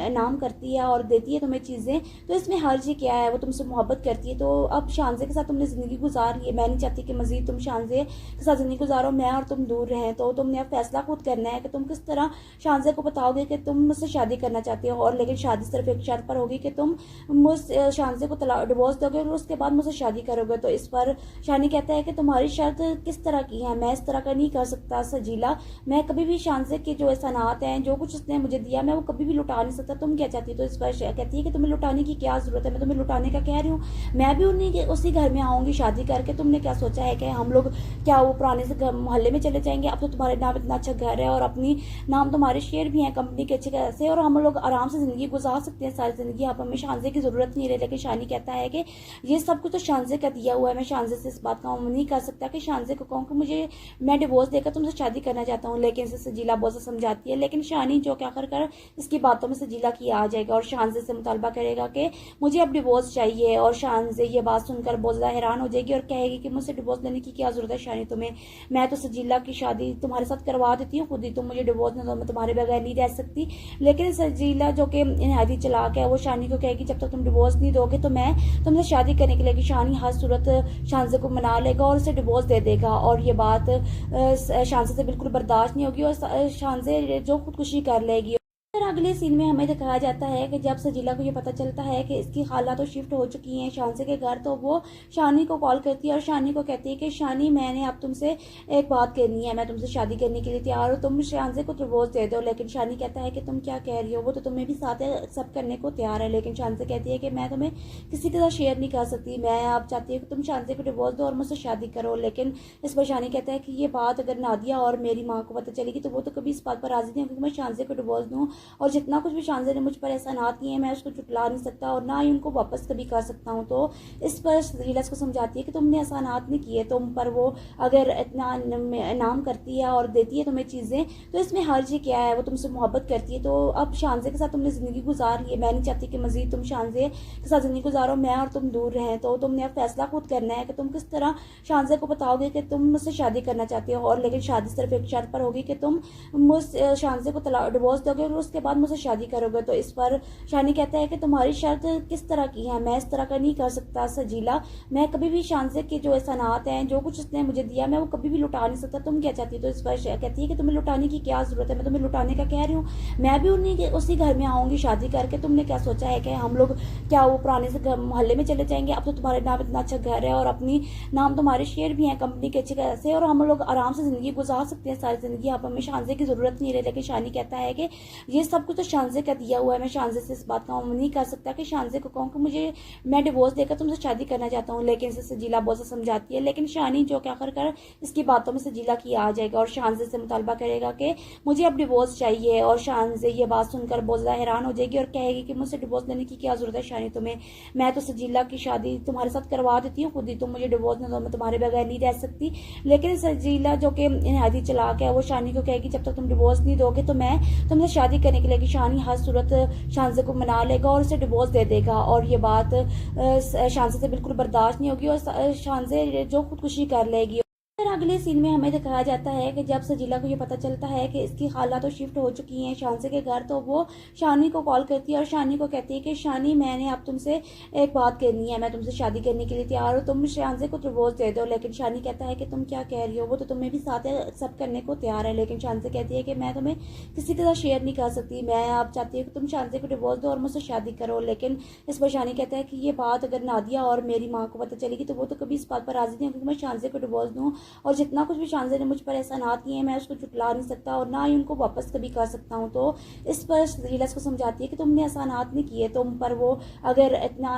इनाम करती है और देती है तुम्हें चीज़ें, तो इसमें हर्ज ही क्या है, वो तुमसे मोहब्बत करती है। तो अब शानसे के साथ तुमने ज़िंदगी गुजार ली है, मैं नहीं चाहती कि मज़ीद तुम शानसे के साथ ज़िंदगी गुजारो, मैं और तुम दूर रहें। तो तुमने अब फैसला खुद करना है कि तुम किस तरह शानसे को बताओगे कि तुम मुझसे शादी करना चाहते हो, और लेकिन शादी सिर्फ एक शर्त पर होगी कि तुम मुझ शानसे को डिवोर्स दोगे और उसके बाद मुझसे शादी करोगे। तो इस पर शानी कहता है कि तुम्हारी शर्त किस तरह की है, मैं इस तरह का नहीं कर सकता सजीला, मैं कभी भी शानसे के जो एहसानात हैं, जो कुछ उसने मुझे दिया, मैं वो कभी भी लुटा नहीं सकता, तुम क्या चाहती हो। तो इस पर कहती है कि तुम्हें लुटाने की क्या जरूरत है, मैं तुम्हें लुटाने का कह रही हूँ, मैं भी उसी घर में आऊंगी शादी करके, तुमने क्या सोचा है कि हम लोग क्या वो पुराने से मोहल्ले में चले जाएंगे, अब तो तुम्हारे नाम इतना अच्छा घर है और अपनी नाम तुम्हारे शेयर भी हैं कंपनी के अच्छे खासे, और हम लोग आराम से जिंदगी गुजार सकते हैं सारी जिंदगी, अब हमें शानसे की जरूरत नहीं रही। लेकिन शानी कहता है कि ये सब कुछ तो शानसे का दिया हुआ है, मैं शानसे से इस बात का अमल नहीं कर सकता कि शानसे को कहूँ कि मुझे मैं डिवोर्स देकर तुमसे शादी करना चाहता हूँ। लेकिन इसे सजीला बहुत से समझाती है, लेकिन शानी जो क्या कर इसकी बातों में सजीला की आ जाएगा और शानसे से मुतालबा करेगा कि मुझे अब डिवोर्स चाहिए, और शानसे ये बात सुनकर बहुत ज़्यादा हैरान हो जाएगी और कहेगी कि मुझसे डिवोर्स लेने की क्या जरूरत है शानी तुम्हें, मैं तो सजीला की शादी तुम्हारे साथ करवा देती हूँ खुद ही, तुम मुझे डिवोर्स ना दो, मैं तुम्हारे बगैर नहीं रह सकती। लेकिन सजीला जो कि नहायत चलाक है, वो शानी को कहेगी जब तक तुम डिवोर्स नहीं दोगे तो मैं तुमसे शादी करने के लिए, शानी हर सूरत शानसे को मना लेगा और उसे डिवोर्स दे देगा, और ये बात शानसे से बिल्कुल बर्दाश्त नहीं होगी और शानसे जो खुदकुशी कर लेगी। फिर अगले सीन में हमें दिखाया जाता है कि जब सजीला को ये पता चलता है कि इसकी खाला तो शिफ्ट हो चुकी हैं शानसे के घर, तो वो शानी को कॉल करती है और शानी को कहती है कि शानी, मैंने अब तुमसे एक बात करनी है, मैं तुमसे शादी करने के लिए तैयार हूँ, तुम शानसे को डिवोर्स दे दो। लेकिन शानी कहता है कि तुम क्या कह रही हो, वो तो तुम्हें भी साथ एक्सेप्ट करने को तैयार है। लेकिन शानसे कहती है कि मैं तुम्हें किसी के साथ शेयर नहीं कर सकती, मैं अब चाहती हूँ कि तुम शानसे को डिवोर्स दो और मुझसे शादी करो। लेकिन इस पर शानी कहता है कि ये बात अगर नादिया और मेरी माँ को पता चलेगी तो वो तो कभी इस बात पर राजी नहीं होगी कि मैं शानसे को डिवोर्स दूँ, और जितना कुछ भी शानज़े ने मुझ पर एहसानात किए हैं मैं उसको जुटला नहीं सकता और ना ही उनको वापस कभी कर सकता हूँ। तो इस पर सजीला इसको समझाती है कि तुमने एहसानात नहीं किए, तुम पर वो अगर इतना इनाम करती है और देती है तुम्हें चीज़ें, तो इसमें हर्ज क्या है, वो तुमसे मोहब्बत करती है। तो अब शानज़े के साथ तुमने ज़िंदगी गुजार ली है, मैं नहीं चाहती कि मज़ीद तुम शानज़े के साथ ज़िंदगी गुजारो, मैं और तुम दूर रहें। तो तुमने अब फैसला खुद करना है कि तुम किस तरह शानज़े को बताओगे कि तुम मुझसे शादी करना चाहती हो, और लेकिन शादी सिर्फ एक शर्त पर होगी कि तुम मुझ शानज़े को डिवोर्स दोगे और उसके बाद मुझसे शादी करोगे। तो इस पर शानी कहता है कि तुम्हारी शर्त किस तरह की है, मैं इस तरह का नहीं कर सकता सजीला, मैं कभी भी शानज़े के जो एहसानात हैं, जो कुछ उसने मुझे दिया, मैं वो कभी भी लुटा नहीं सकता। तुम क्या चाहती हो? तो इस पर कहती है कि तुम्हें लुटाने की क्या ज़रूरत है, मैं तुम्हें लुटाने का कह रही हूँ, मैं भी उसी घर में आऊँगी शादी करके। तुमने क्या सोचा है कि हम लोग क्या वो पुराने से मोहल्ले में चले जाएंगे? अब तो तुम्हारे नाम इतना अच्छा घर है और अपनी नाम तुम्हारे शेयर भी हैं कंपनी के अच्छे कैसे, और हम लोग आराम से ज़िंदगी गुजार सकते हैं सारी ज़िंदगी, अब हमें शानज़े की ज़रूरत नहीं रही। लेकिन शानी कहता है कि ये सब कुछ तो शानज़े का दिया हुआ है, मैं शानज़े से इस बात का नहीं कर सकता कि शानज़े को कहूँ कि मुझे मैं डिवोर्स देकर तुमसे शादी करना चाहता हूँ। लेकिन इसे सजीला बहुत सा समझाती है, लेकिन शानी जो क्या कर इसकी बातों में सजीला की आ जाएगा और शानज़े से मुतालबा करेगा कि मुझे अब डिवोर्स चाहिए। और शानज़े ये बात सुनकर बहुत ज़्यादा हैरान हो जाएगी और कहेगी कि मुझसे डिवोर्स लेने की क्या ज़रूरत है शानी तुम्हें, मैं तो सजीला की शादी तुम्हारे साथ करवा देती हूँ खुद ही, तुम मुझे डिवोर्स नहीं दो, मैं तुम्हारे बगैर नहीं रह सकती। लेकिन सजीला जो कि नहायत चालाक है, वो शानी को कहेगी जब तक तुम डिवोर्स नहीं दोगे तो मैं तुमसे शादी करने के लिए। शानी हर सूरत शानज़े को मना लेगा और उसे डिवोर्स दे देगा, और ये बात शानज़े से बिल्कुल बर्दाश्त नहीं होगी और शानज़े जो खुदकुशी कर लेगी। फिर अगले सीन में हमें दिखाया जाता है कि जब सजीला को ये पता चलता है कि इसकी खाला तो शिफ्ट हो चुकी हैं शानज़े के घर, तो वो शानी को कॉल करती है और शानी को कहती है कि शानी मैंने अब तुमसे एक बात करनी है, मैं तुमसे शादी करने के लिए तैयार हूँ, तुम शानज़े को डिवोर्स दे दो। लेकिन शानी कहता है कि तुम क्या कह रही हो, वो तो तुम्हें भी साथ एक्सेप्ट करने को तैयार है। लेकिन शानज़े कहती है कि मैं तुम्हें किसी के साथ शेयर नहीं कर सकती, मैं अब चाहती हूँ कि तुम शानज़े को डिवोर्स दो और मुझसे शादी करो। लेकिन इस पर शानी कहता है कि ये बात अगर नादिया और मेरी माँ को पता चलेगी तो वो तो कभी इस बात पर राजी नहीं होगी कि मैं शानज़े को डिवोर्स दूँ, और जितना कुछ भी शानज़े ने मुझ पर एहसानात किए हैं मैं उसको जुटला नहीं सकता और ना ही उनको वापस कभी कर सकता हूँ। तो इस पर सजीला इसको समझाती है कि तुमने एहसानात नहीं किए, तुम पर वो अगर इतना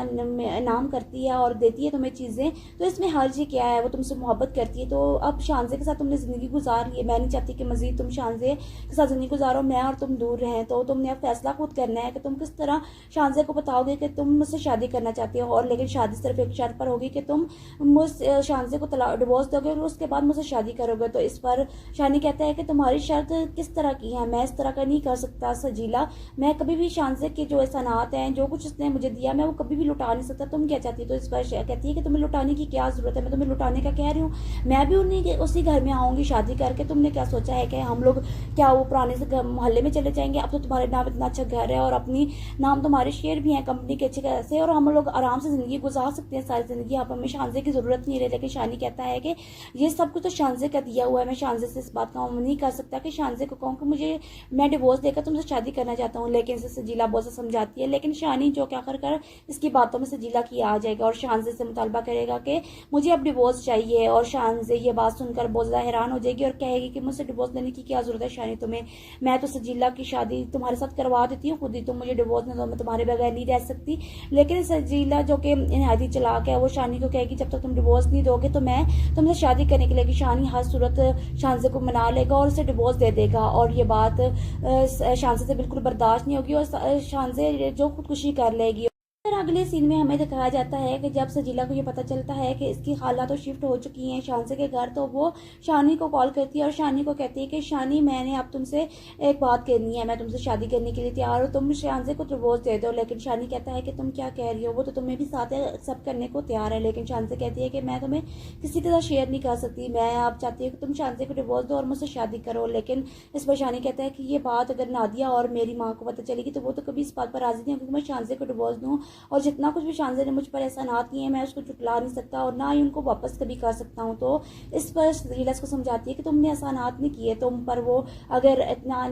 इनाम करती है और देती है तुम्हें चीज़ें, तो इसमें हर्ज क्या है, वो तुमसे मोहब्बत करती है। तो अब शानज़े के साथ तुमने ज़िंदगी गुजार ली है, मैं नहीं चाहती कि मज़ीद तुम शानज़े के साथ ज़िंदगी गुजारो, मैं और तुम दूर रहें। तो तुमने अब फैसला खुद करना है कि तुम किस तरह शानज़े को बताओगे कि तुम मुझसे शादी करना चाहती हो, और लेकिन शादी सिर्फ एक शर्त पर होगी कि तुम मुझ शानज़े को डिवोर्स दोगे और उसके बाद मुझसे शादी करोगे। तो इस पर शानी कहता है कि तुम्हारी शर्त किस तरह की है, मैं इस तरह का नहीं कर सकता सजीला, मैं कभी भी शानज़े के जो एहसानात हैं, जो कुछ उसने मुझे दिया, मैं वो कभी भी लुटा नहीं सकता। तुम क्या चाहती हो? तो इस पर कहती है कि तुम्हें लुटाने की क्या ज़रूरत है, मैं तुम्हें लुटाने का कह रही हूँ, मैं भी उसी घर में आऊँगी शादी करके। तुमने क्या सोचा है कि हम लोग क्या वो पुराने से मोहल्ले में चले जाएंगे? अब तो तुम्हारे नाम इतना अच्छा घर है और अपनी नाम तुम्हारे शेयर भी हैं कंपनी के अच्छे कैसे, और हम लोग आराम से ज़िंदगी गुजार सकते हैं सारी ज़िंदगी, अब हमें शानज़े की ज़रूरत नहीं रही। लेकिन शानी कहता है कि ये सब कुछ तो शानज़े का दिया हुआ है, मैं शानज़े से इस बात का नहीं कर सकता कि शानज़े को कहूँ कि मुझे मैं डिवोर्स देकर तुमसे शादी करना चाहता हूँ। लेकिन इसे सजीला बहुत सा समझाती है, लेकिन शानी जो क्या कर इसकी बातों में सजीला की आ जाएगा और शानज़े से मुतालबा करेगा कि मुझे अब डिवोर्स चाहिए। और शानज़े ये बात सुनकर बहुत ज़्यादा हैरान हो जाएगी और कहेगी कि मुझसे डिवोर्स लेने की क्या ज़रूरत है शानी तुम्हें, मैं तो सजीला की शादी तुम्हारे साथ करवा देती हूँ खुद ही, तुम मुझे डिवोर्स नहीं दो, मैं तुम्हारे बगैर नहीं रह सकती। लेकिन सजीला जो कि नहायत चालाक है, वो शानी को कहेगी जब तक तुम डिवोर्स नहीं दोगे तो मैं तुमसे शादी करने के लिए। शानी हर सूरत शानज़े को मना लेगा और उसे डिवोर्स दे देगा, और ये बात शानज़े से बिल्कुल बर्दाश्त नहीं होगी और शानज़े जो खुदकुशी कर लेगी। फिर अगले सीन में हमें दिखाया जाता है कि जब सजीला को ये पता चलता है कि इसकी खाला तो शिफ्ट हो चुकी हैं शानज़े के घर, तो वो शानी को कॉल करती है और शानी को कहती है कि शानी मैंने अब तुमसे एक बात करनी है, मैं तुमसे शादी करने के लिए तैयार हूँ, तुम शानज़े को डिवोर्स दे दो। लेकिन शानी कहता है कि तुम क्या कह रही हो, वो तो तुम्हें भी साथ एक्सेप्ट करने को तैयार है। लेकिन शानज़े कहती है कि मैं तुम्हें किसी के साथ शेयर नहीं कर सकती, मैं अब चाहती हूँ कि तुम शानज़े को डिवोर्स दो और मुझसे शादी करो। लेकिन इस पर शानी कहता है कि ये बात अगर नादिया और मेरी माँ को पता चलेगी तो वो तो कभी इस बात पर राजी नहीं होगी कि मैं शानज़े को डिवोर्स दूँ, और जितना कुछ भी शानज़े ने मुझ पर एहसानात किए हैं मैं उसको जुटला नहीं सकता और ना ही उनको वापस कभी कर सकता हूँ। तो इस पर सजीला इसको समझाती है कि तुमने एहसानात नहीं किए, तुम पर वो अगर इतना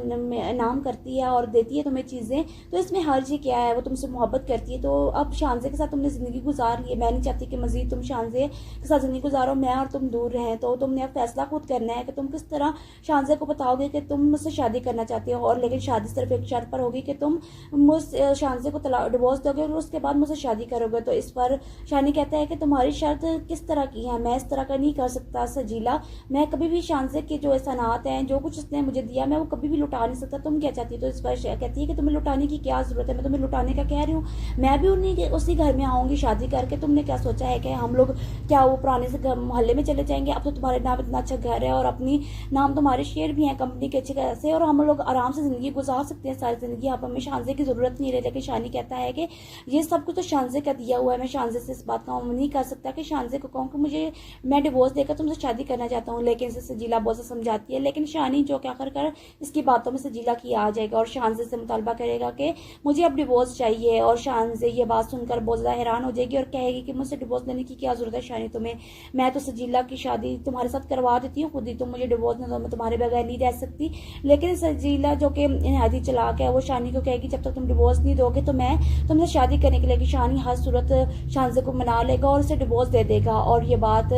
इनाम करती है और देती है तुम्हें चीज़ें, तो इसमें हर्ज क्या है, वो तुमसे मोहब्बत करती है। तो अब शानज़े के साथ तुमने ज़िंदगी गुजार ली है, मैं नहीं चाहती कि मज़ीद तुम शानज़े के साथ ज़िंदगी गुजारो, मैं और तुम दूर रहें। तो तुमने अब फैसला खुद करना है कि तुम किस तरह शानज़े को बताओगे कि तुम मुझसे शादी करना चाहती हो, और लेकिन शादी सिर्फ एक शर्त पर होगी कि तुम मुझ शानज़े को डिवोर्स दोगे और उसके उसके बाद मुझसे शादी करोगे। तो इस पर शानी कहता है कि तुम्हारी शर्त किस तरह की है, मैं इस तरह का नहीं कर सकता सजीला, मैं कभी भी शानजे के जो एहसानात हैं, जो कुछ उसने मुझे दिया, मैं वो कभी भी लुटा नहीं सकता, तुम क्या चाहती हो। तो इस पर कहती है कि तुम्हें लुटाने की क्या जरूरत है, मैं तुम्हें लुटाने का कह रही हूँ, मैं भी उसी घर में आऊंगी शादी करके, तुमने क्या सोचा है कि हम लोग क्या वो पुराने से मोहल्ले में चले जाएंगे, अब तो तुम्हारे नाम इतना अच्छा घर है और अपनी नाम तुम्हारे शेयर भी हैं कंपनी के अच्छे खासे, और हम लोग आराम से जिंदगी गुजार सकते हैं सारी जिंदगी, अब हमें शानजे की जरूरत नहीं रही। लेकिन शानी कहता है कि ये सब कुछ तो शानजे का दिया हुआ है, मैं शानजे से इस बात का नहीं कर सकता कि शानजे को कहूँ कि मुझे मैं डिवोर्स देकर तुमसे शादी करना चाहता हूँ। लेकिन इसे सजीला बहुत से समझाती है, लेकिन शानी जो क्या कर इसकी बातों में सजीला की आ जाएगा और शानजे से मुतालबा करेगा कि मुझे अब डिवोर्स चाहिए। और शानजे ये बात सुनकर बहुत ज़्यादा हैरान हो जाएगी और कहेगी कि मुझसे डिवोर्स लेने की क्या जरूरत है शानी तुम्हें, मैं तो सजीला की शादी तुम्हारे साथ करवा देती हूँ खुद ही, तुम मुझे डिवोर्स ना दो, मैं तुम्हारे बगैर नहीं रह सकती। लेकिन सजीला जो कि नहायत चालाक है, वो शानी को कहेगी जब तक तुम डिवोर्स नहीं दोगे तो मैं तुमसे शादी करने के लिए। शानी हर सूरत शानजे को मना लेगा और उसे डिवोर्स दे देगा, और ये बात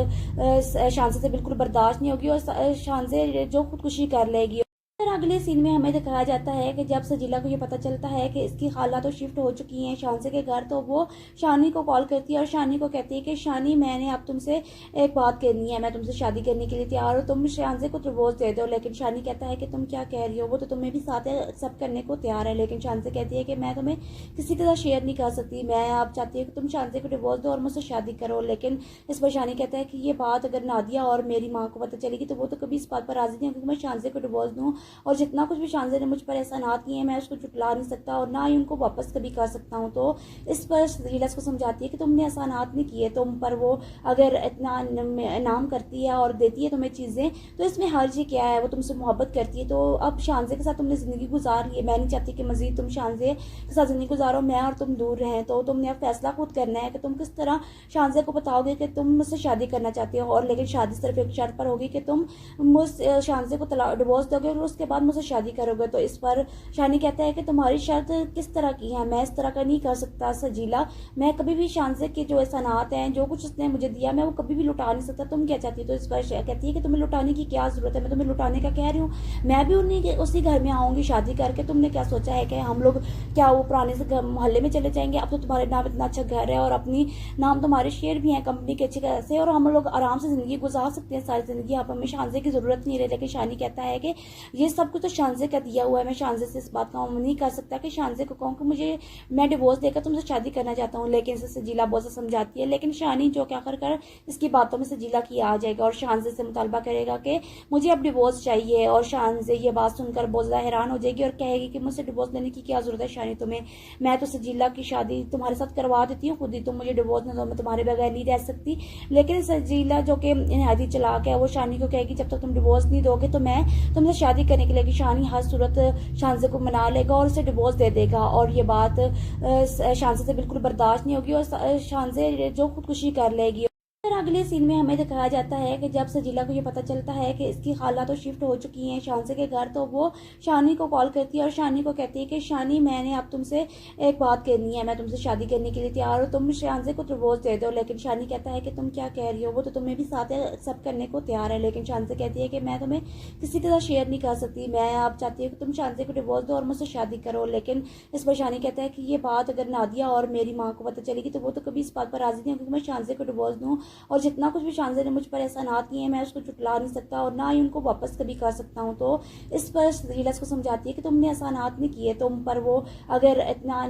शानजे से बिल्कुल बर्दाश्त नहीं होगी और शानजे जो खुदकुशी कर लेगी। फिर अगले सीन में हमें दिखाया जाता है कि जब सजीला को ये पता चलता है कि इसकी खाला तो शिफ्ट हो चुकी हैं शानजे के घर, तो वो शानी को कॉल करती है और शानी को कहती है कि शानी मैंने अब तुमसे एक बात करनी है, मैं तुमसे शादी करने के लिए तैयार हूँ, तुम शानजे को डिवोर्स दे दो। लेकिन शानी कहता है कि तुम क्या कह रही हो, वो तो तुम्हें भी साथ एक्सेप्ट करने को तैयार है। लेकिन शानजे कहती है कि मैं तुम्हें किसी के साथ शेयर नहीं कर सकती, मैं अब चाहती हूँ कि तुम शानजे को डिवोर्स दो और मुझसे शादी करो। लेकिन इस पर शानी कहता है कि ये बात अगर नादिया और मेरी माँ को पता चलेगी तो वो तो कभी इस बात पर राजी नहीं होगी कि मैं शानजे को डिवोर्स दूँ, और जितना कुछ भी शानजे ने मुझ पर एहसानात किए हैं मैं उसको जुटला नहीं सकता और ना ही उनको वापस कभी कर सकता हूँ। तो इस पर सजीला को समझाती है कि तुमने एहसानात नहीं किए, तुम पर वो अगर इतना इनाम करती है और देती है तुम्हें चीज़ें, तो इसमें हर्ज ही क्या है, वो तुमसे मोहब्बत करती है। तो अब शानजे के साथ तुमने ज़िंदगी गुजार ली है, मैं नहीं चाहती कि मज़ीद तुम शानजे के साथ ज़िंदगी गुजारो, मैं और तुम दूर रहें। तो तुमने अब फैसला खुद करना है कि तुम किस तरह शानजे को बताओगे कि तुम मुझसे शादी करना चाहती हो, और लेकिन शादी सिर्फ एक शर्त पर होगी कि तुम मुझ शानजे को डिवोर्स दोगे और उसके बाद मुझसे शादी करोगे। तो इस पर शानी कहता है कि तुम्हारी शर्त किस तरह की है, मैं इस तरह का नहीं कर सकता सजीला, मैं कभी भी शानजे के जो एहसानात हैं, जो कुछ उसने मुझे दिया, मैं वो कभी भी लुटा नहीं सकता, तुम क्या चाहती हो। तो इस पर कहती है कि तुम्हें लुटाने की क्या जरूरत है, मैं तुम्हें लुटाने का कह रही हूँ, मैं भी उसी घर में आऊंगी शादी करके, तुमने क्या सोचा है कि हम लोग क्या वो पुराने से मोहल्ले में चले जाएंगे, अब तो तुम्हारे नाम इतना अच्छा घर है और अपनी नाम तुम्हारे शेयर भी हैं कंपनी के अच्छे खासे, और हम लोग आराम से जिंदगी गुजार सकते हैं सारी जिंदगी, अब हमें शानजे की जरूरत नहीं रही। लेकिन शानी कहता है कि ये सब कुछ तो शानजे का दिया हुआ है, मैं शानजे से इस बात का नहीं कर सकता कि शानजे को कहूँ कि मुझे मैं डिवोर्स देकर तुमसे शादी करना चाहता हूँ। लेकिन इसे सजीला बहुत से समझाती है, लेकिन शानी जो क्या कर इसकी बातों में सजीला की आ जाएगा और शानजे से मुतालबा करेगा कि मुझे अब डिवोर्स चाहिए। और शानजे ये बात सुनकर बहुत ज़्यादा हैरान हो जाएगी और कहेगी कि मुझसे डिवोर्स लेने की क्या जरूरत है शानी तुम्हें, मैं तो सजीला की शादी तुम्हारे साथ करवा देती हूँ खुद ही, तुम मुझे डिवोर्स ना दो, मैं तुम्हारे बगैर नहीं रह सकती। लेकिन सजीला जो कि नहायत चालाक है, वो शानी को कहेगी जब तक तुम डिवोर्स नहीं दोगे तो मैं तुमसे शादी करने के लिए। शानी हर सूरत शानजे को मना लेगा और उसे डिवोर्स दे देगा, और ये बात शानजे से बिल्कुल बर्दाश्त नहीं होगी और शानजे जो खुदकुशी कर लेगी। फिर अगले सीन में हमें दिखाया जाता है कि जब सजीला को ये पता चलता है कि इसकी खाला तो शिफ्ट हो चुकी हैं शानजे के घर, तो वो शानी को कॉल करती है और शानी को कहती है कि शानी मैंने अब तुमसे एक बात करनी है, मैं तुमसे शादी करने के लिए तैयार हूँ, तुम शानजे को डिवोर्स दे दो। लेकिन शानी कहता है कि तुम क्या कह रही हो, वो तो तुम्हें भी साथ एक्सेप्ट करने को तैयार है। लेकिन शानजे कहती है कि मैं तुम्हें किसी के साथ शेयर नहीं कर सकती, मैं अब चाहती हूँ कि तुम शानजे को डिवोर्स दो और मुझसे शादी करो। लेकिन इस पर शानी कहता है कि ये बात अगर नादिया और मेरी माँ को पता चलेगी तो वो तो कभी इस बात पर राजी नहीं होगी कि मैं शानजे को डिवोर्स दूँ, और जितना कुछ भी शानजे ने मुझ पर एहसानात किए हैं मैं उसको जुटला नहीं सकता और ना ही उनको वापस कभी कर सकता हूँ। तो इस पर सजीला को समझाती है कि तुमने एहसानात नहीं किए, तुम पर वो अगर इतना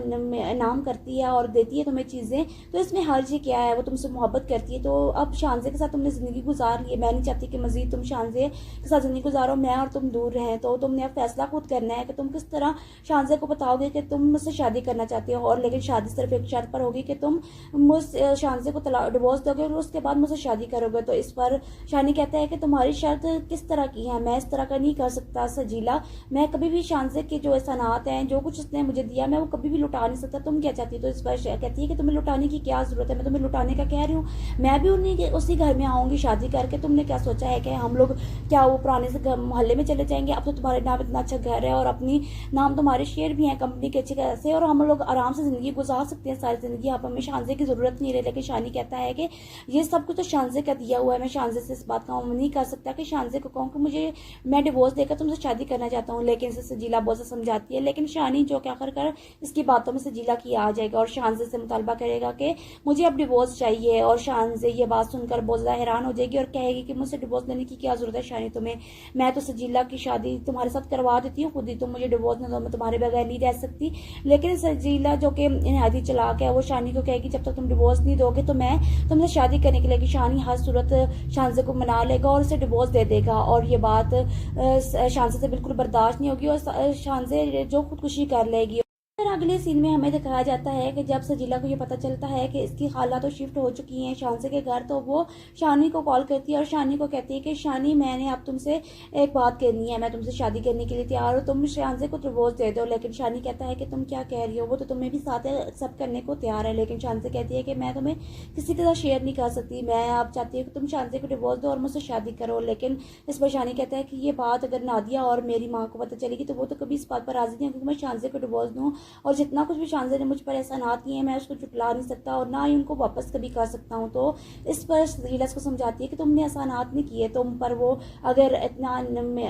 इनाम करती है और देती है तुम्हें चीज़ें, तो इसमें हर्ज ही क्या है, वो तुमसे मोहब्बत करती है। तो अब शानजे के साथ तुमने ज़िंदगी गुजार ली है, मैं नहीं चाहती कि मज़ीद तुम शानजे के साथ ज़िंदगी गुजारो, मैं और तुम दूर रहें। तो तुमने अब फैसला खुद करना है कि तुम किस तरह शानजे को बताओगे कि तुम मुझसे शादी करना चाहती हो, और लेकिन शादी सिर्फ एक शर्त पर होगी कि तुम मुझ शानजे को डिवोर्स दोगे और उसके बाद मुझसे शादी करोगे। तो इस पर शानी कहता है कि तुम्हारी शर्त किस तरह की है, मैं इस तरह का नहीं कर सकता सजीला, मैं कभी भी शानजे के जो एहसानात हैं, जो कुछ उसने मुझे दिया, मैं वो कभी भी लुटा नहीं सकता, तुम क्या चाहती हो। तो इस पर कहती है कि तुम्हें लुटाने की क्या जरूरत है, मैं तुम्हें लुटाने का कह रही हूँ, मैं भी उसी घर में आऊंगी शादी करके, तुमने क्या सोचा है कि हम लोग क्या वो पुराने से मोहल्ले में चले जाएंगे, अब तो तुम्हारे नाम इतना अच्छा घर है और अपनी नाम तुम्हारे शेयर भी हैं कंपनी के अच्छे खासे, और हम लोग आराम से जिंदगी गुजार सकते हैं सारी जिंदगी, अब हमें शानजे की जरूरत नहीं रही। लेकिन शानी कहता है कि ये ये सब कुछ तो शानजे का दिया हुआ है। मैं शानजे से इस बात का अमल नहीं कर सकता कि शानजे को कहूँ कि मुझे मैं डिवोर्स देकर तुमसे शादी करना चाहता हूँ, लेकिन इसे सजीला बहुत से समझाती है। लेकिन शानी जो क्या कर इसकी बातों में सजीला की आ जाएगा और शानजे से मुतालबा करेगा कि मुझे अब डिवोर्स चाहिए। और शानजे ये बात सुनकर बहुत ज़्यादा हैरान हो जाएगी और कहेगी कि मुझसे डिवोर्स लेने की क्या जरूरत है शानी तुम्हें, मैं तो सजीला की शादी तुम्हारे साथ करवा देती हूँ खुद ही, तुम मुझे डिवोर्स ना दो, मैं तुम्हारे बगैर नहीं रह सकती। लेकिन सजीला जो कि नहायत चालाक है वो शानी को कहेगी जब तक तुम डिवोर्स नहीं दोगे तो मैं तुमसे शादी करने के लिए। शानी हर सूरत शानजे को मना लेगा और उसे डिवोर्स दे देगा और ये बात शानजे से बिल्कुल बर्दाश्त नहीं होगी और शानजे जो खुदकुशी कर लेगी। फिर अगले सीन में हमें दिखाया जाता है कि जब सजीला को ये पता चलता है कि इसकी खाला तो शिफ्ट हो चुकी हैं शानजे के घर, तो वो शानी को कॉल करती है और शानी को कहती है कि शानी मैंने अब तुमसे एक बात करनी है, मैं तुमसे शादी करने के लिए तैयार हूँ, तुम शानजे को डिवोर्स दे दो। लेकिन शानी कहता है कि तुम क्या कह रही हो, वो तो तुम्हें भी साथ एक्सेप्ट करने को तैयार है। लेकिन शानजे कहती है कि मैं तुम्हें किसी के साथ शेयर नहीं कर सकती, मैं अब चाहती हूँ कि तुम शानजे को डिवोर्स दो और मुझसे शादी करो। लेकिन इस पर शानी कहता है कि ये बात अगर नादिया और मेरी माँ को पता चलेगी तो वो तो कभी इस बात पर राजी नहीं होगी कि मैं शानजे को डिवोर्स दूँ, और जितना कुछ भी शानजे ने मुझ पर एहसानात किए हैं मैं उसको जुटला नहीं सकता और ना ही उनको वापस कभी कर सकता हूँ। तो इस पर सजीला को समझाती है कि तुमने एहसानात नहीं किए तुम पर, वो अगर इतना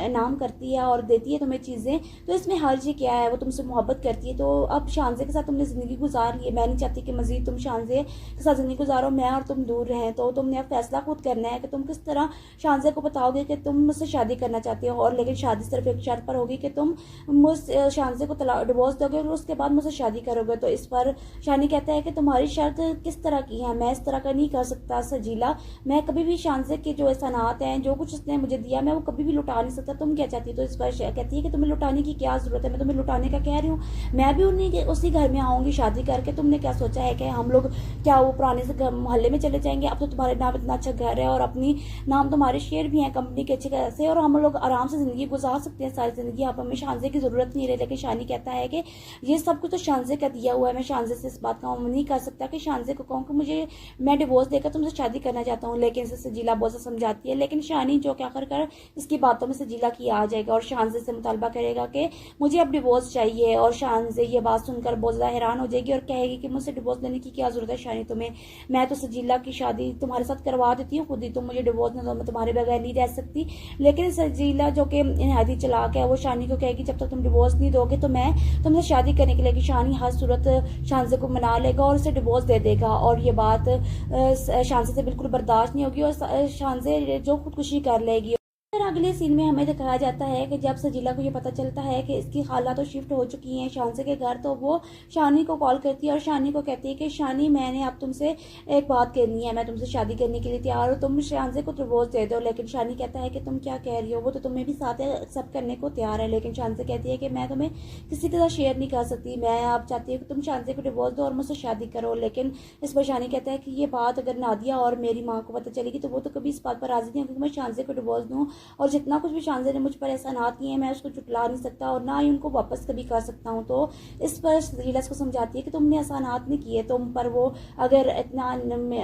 इनाम करती है और देती है तुम्हें चीज़ें तो इसमें हर्ज क्या है, वो तुमसे मोहब्बत करती है। तो अब शानजे के साथ तुमने ज़िंदगी गुजार ली है, मैं नहीं चाहती कि मज़ीद तुम शानजे के साथ ज़िंदगी गुजारो, मैं और तुम दूर रहें। तो तुमने अब फैसला खुद करना है कि तुम किस तरह शानजे को बताओगे कि तुम मुझसे शादी करना चाहती हो, और लेकिन शादी सिर्फ एक शर्त पर होगी कि तुम मुझ शानजे को डिवोर्स दोगे और उसके बाद मुझसे शादी करोगे। तो इस पर शानी कहता है कि तुम्हारी शर्त किस तरह की है, मैं इस तरह का नहीं कर सकता सजीला, मैं कभी भी शानजे के जो एहसानात हैं जो कुछ उसने मुझे दिया मैं वो कभी भी लुटा नहीं सकता, तुम क्या चाहती हो। तो इस पर कहती है कि तुम्हें लुटाने की क्या जरूरत है, मैं तुम्हें लुटाने का कह रही हूँ, मैं भी उसी घर में आऊंगी शादी करके, तुमने क्या सोचा है कि हम लोग क्या वो पुराने से मोहल्ले में चले जाएंगे, अब तो तुम्हारे नाम इतना अच्छा घर है और अपनी नाम तुम्हारे शेयर भी हैं कंपनी के अच्छे खासे और हम लोग आराम से जिंदगी गुजार सकते हैं सारी जिंदगी, अब हमें शानजे की जरूरत नहीं रही। लेकिन शानी कहता है कि ये सब कुछ तो शानजे का दिया हुआ है, मैं शानजे से इस बात का अमल नहीं कर सकता कि शानजे को कहूँ कि मुझे मैं डिवोर्स देकर तुमसे शादी करना चाहता हूँ, लेकिन इसे सजीला बहुत से समझाती है। लेकिन शानी जो क्या कर इसकी बातों में सजीला की आ जाएगा और शानजे से मुतालबा करेगा कि मुझे अब डिवोर्स चाहिए। और शानजे ये बात सुनकर बहुत ज़्यादा हैरान हो जाएगी और कहेगी कि मुझसे डिवोर्स लेने की क्या जरूरत है शानी तुम्हें, मैं तो सजीला की शादी तुम्हारे साथ करवा देती हूँ खुद ही, तुम मुझे डिवोर्स ना दो, मैं तुम्हारे बगैर नहीं रह सकती। लेकिन सजीला जो कि नहायत चालाक है वो शानी को कहेगी जब तक तुम डिवोर्स नहीं दोगे तो मैं तुमसे शादी करने के लिए। शानी हर सूरत शानजे को मना लेगा और उसे डिवोर्स दे देगा और ये बात शानजे से बिल्कुल बर्दाश्त नहीं होगी और शानजे जो खुदकुशी कर लेगी। फिर अगले सीन में हमें दिखाया जाता है कि जब सजीला को ये पता चलता है कि इसकी खाला तो शिफ्ट हो चुकी हैं शानजे के घर, तो वो शानी को कॉल करती है और शानी को कहती है कि शानी मैंने अब तुमसे एक बात करनी है, मैं तुमसे शादी करने के लिए तैयार हूँ, तुम शानजे को डिवोर्स दे दो। लेकिन शानी कहता है कि तुम क्या कह रही हो, वो तो तुम्हें भी साथ एक्सेप्ट करने को तैयार है। लेकिन शानजे कहती है कि मैं तुम्हें किसी के साथ शेयर नहीं कर सकती, मैं अब चाहती हूँ कि तुम शानजे को डिवोर्स दो और मुझसे शादी करो। लेकिन इस पर शानी कहता है कि ये बात अगर नादिया और मेरी माँ को पता चलेगी तो वो तो कभी इस बात पर राजी नहीं होगी कि मैं शानजे को डिवोर्स दूँ, और जितना कुछ भी शानजे ने मुझ पर एहसानात किए हैं मैं उसको जुटला नहीं सकता और ना ही उनको वापस कभी कर सकता हूँ। तो इस पर सजीला को समझाती है कि तुमने एहसानात नहीं किए तुम पर, वो अगर इतना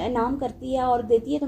इनाम करती है और देती है तुम्हें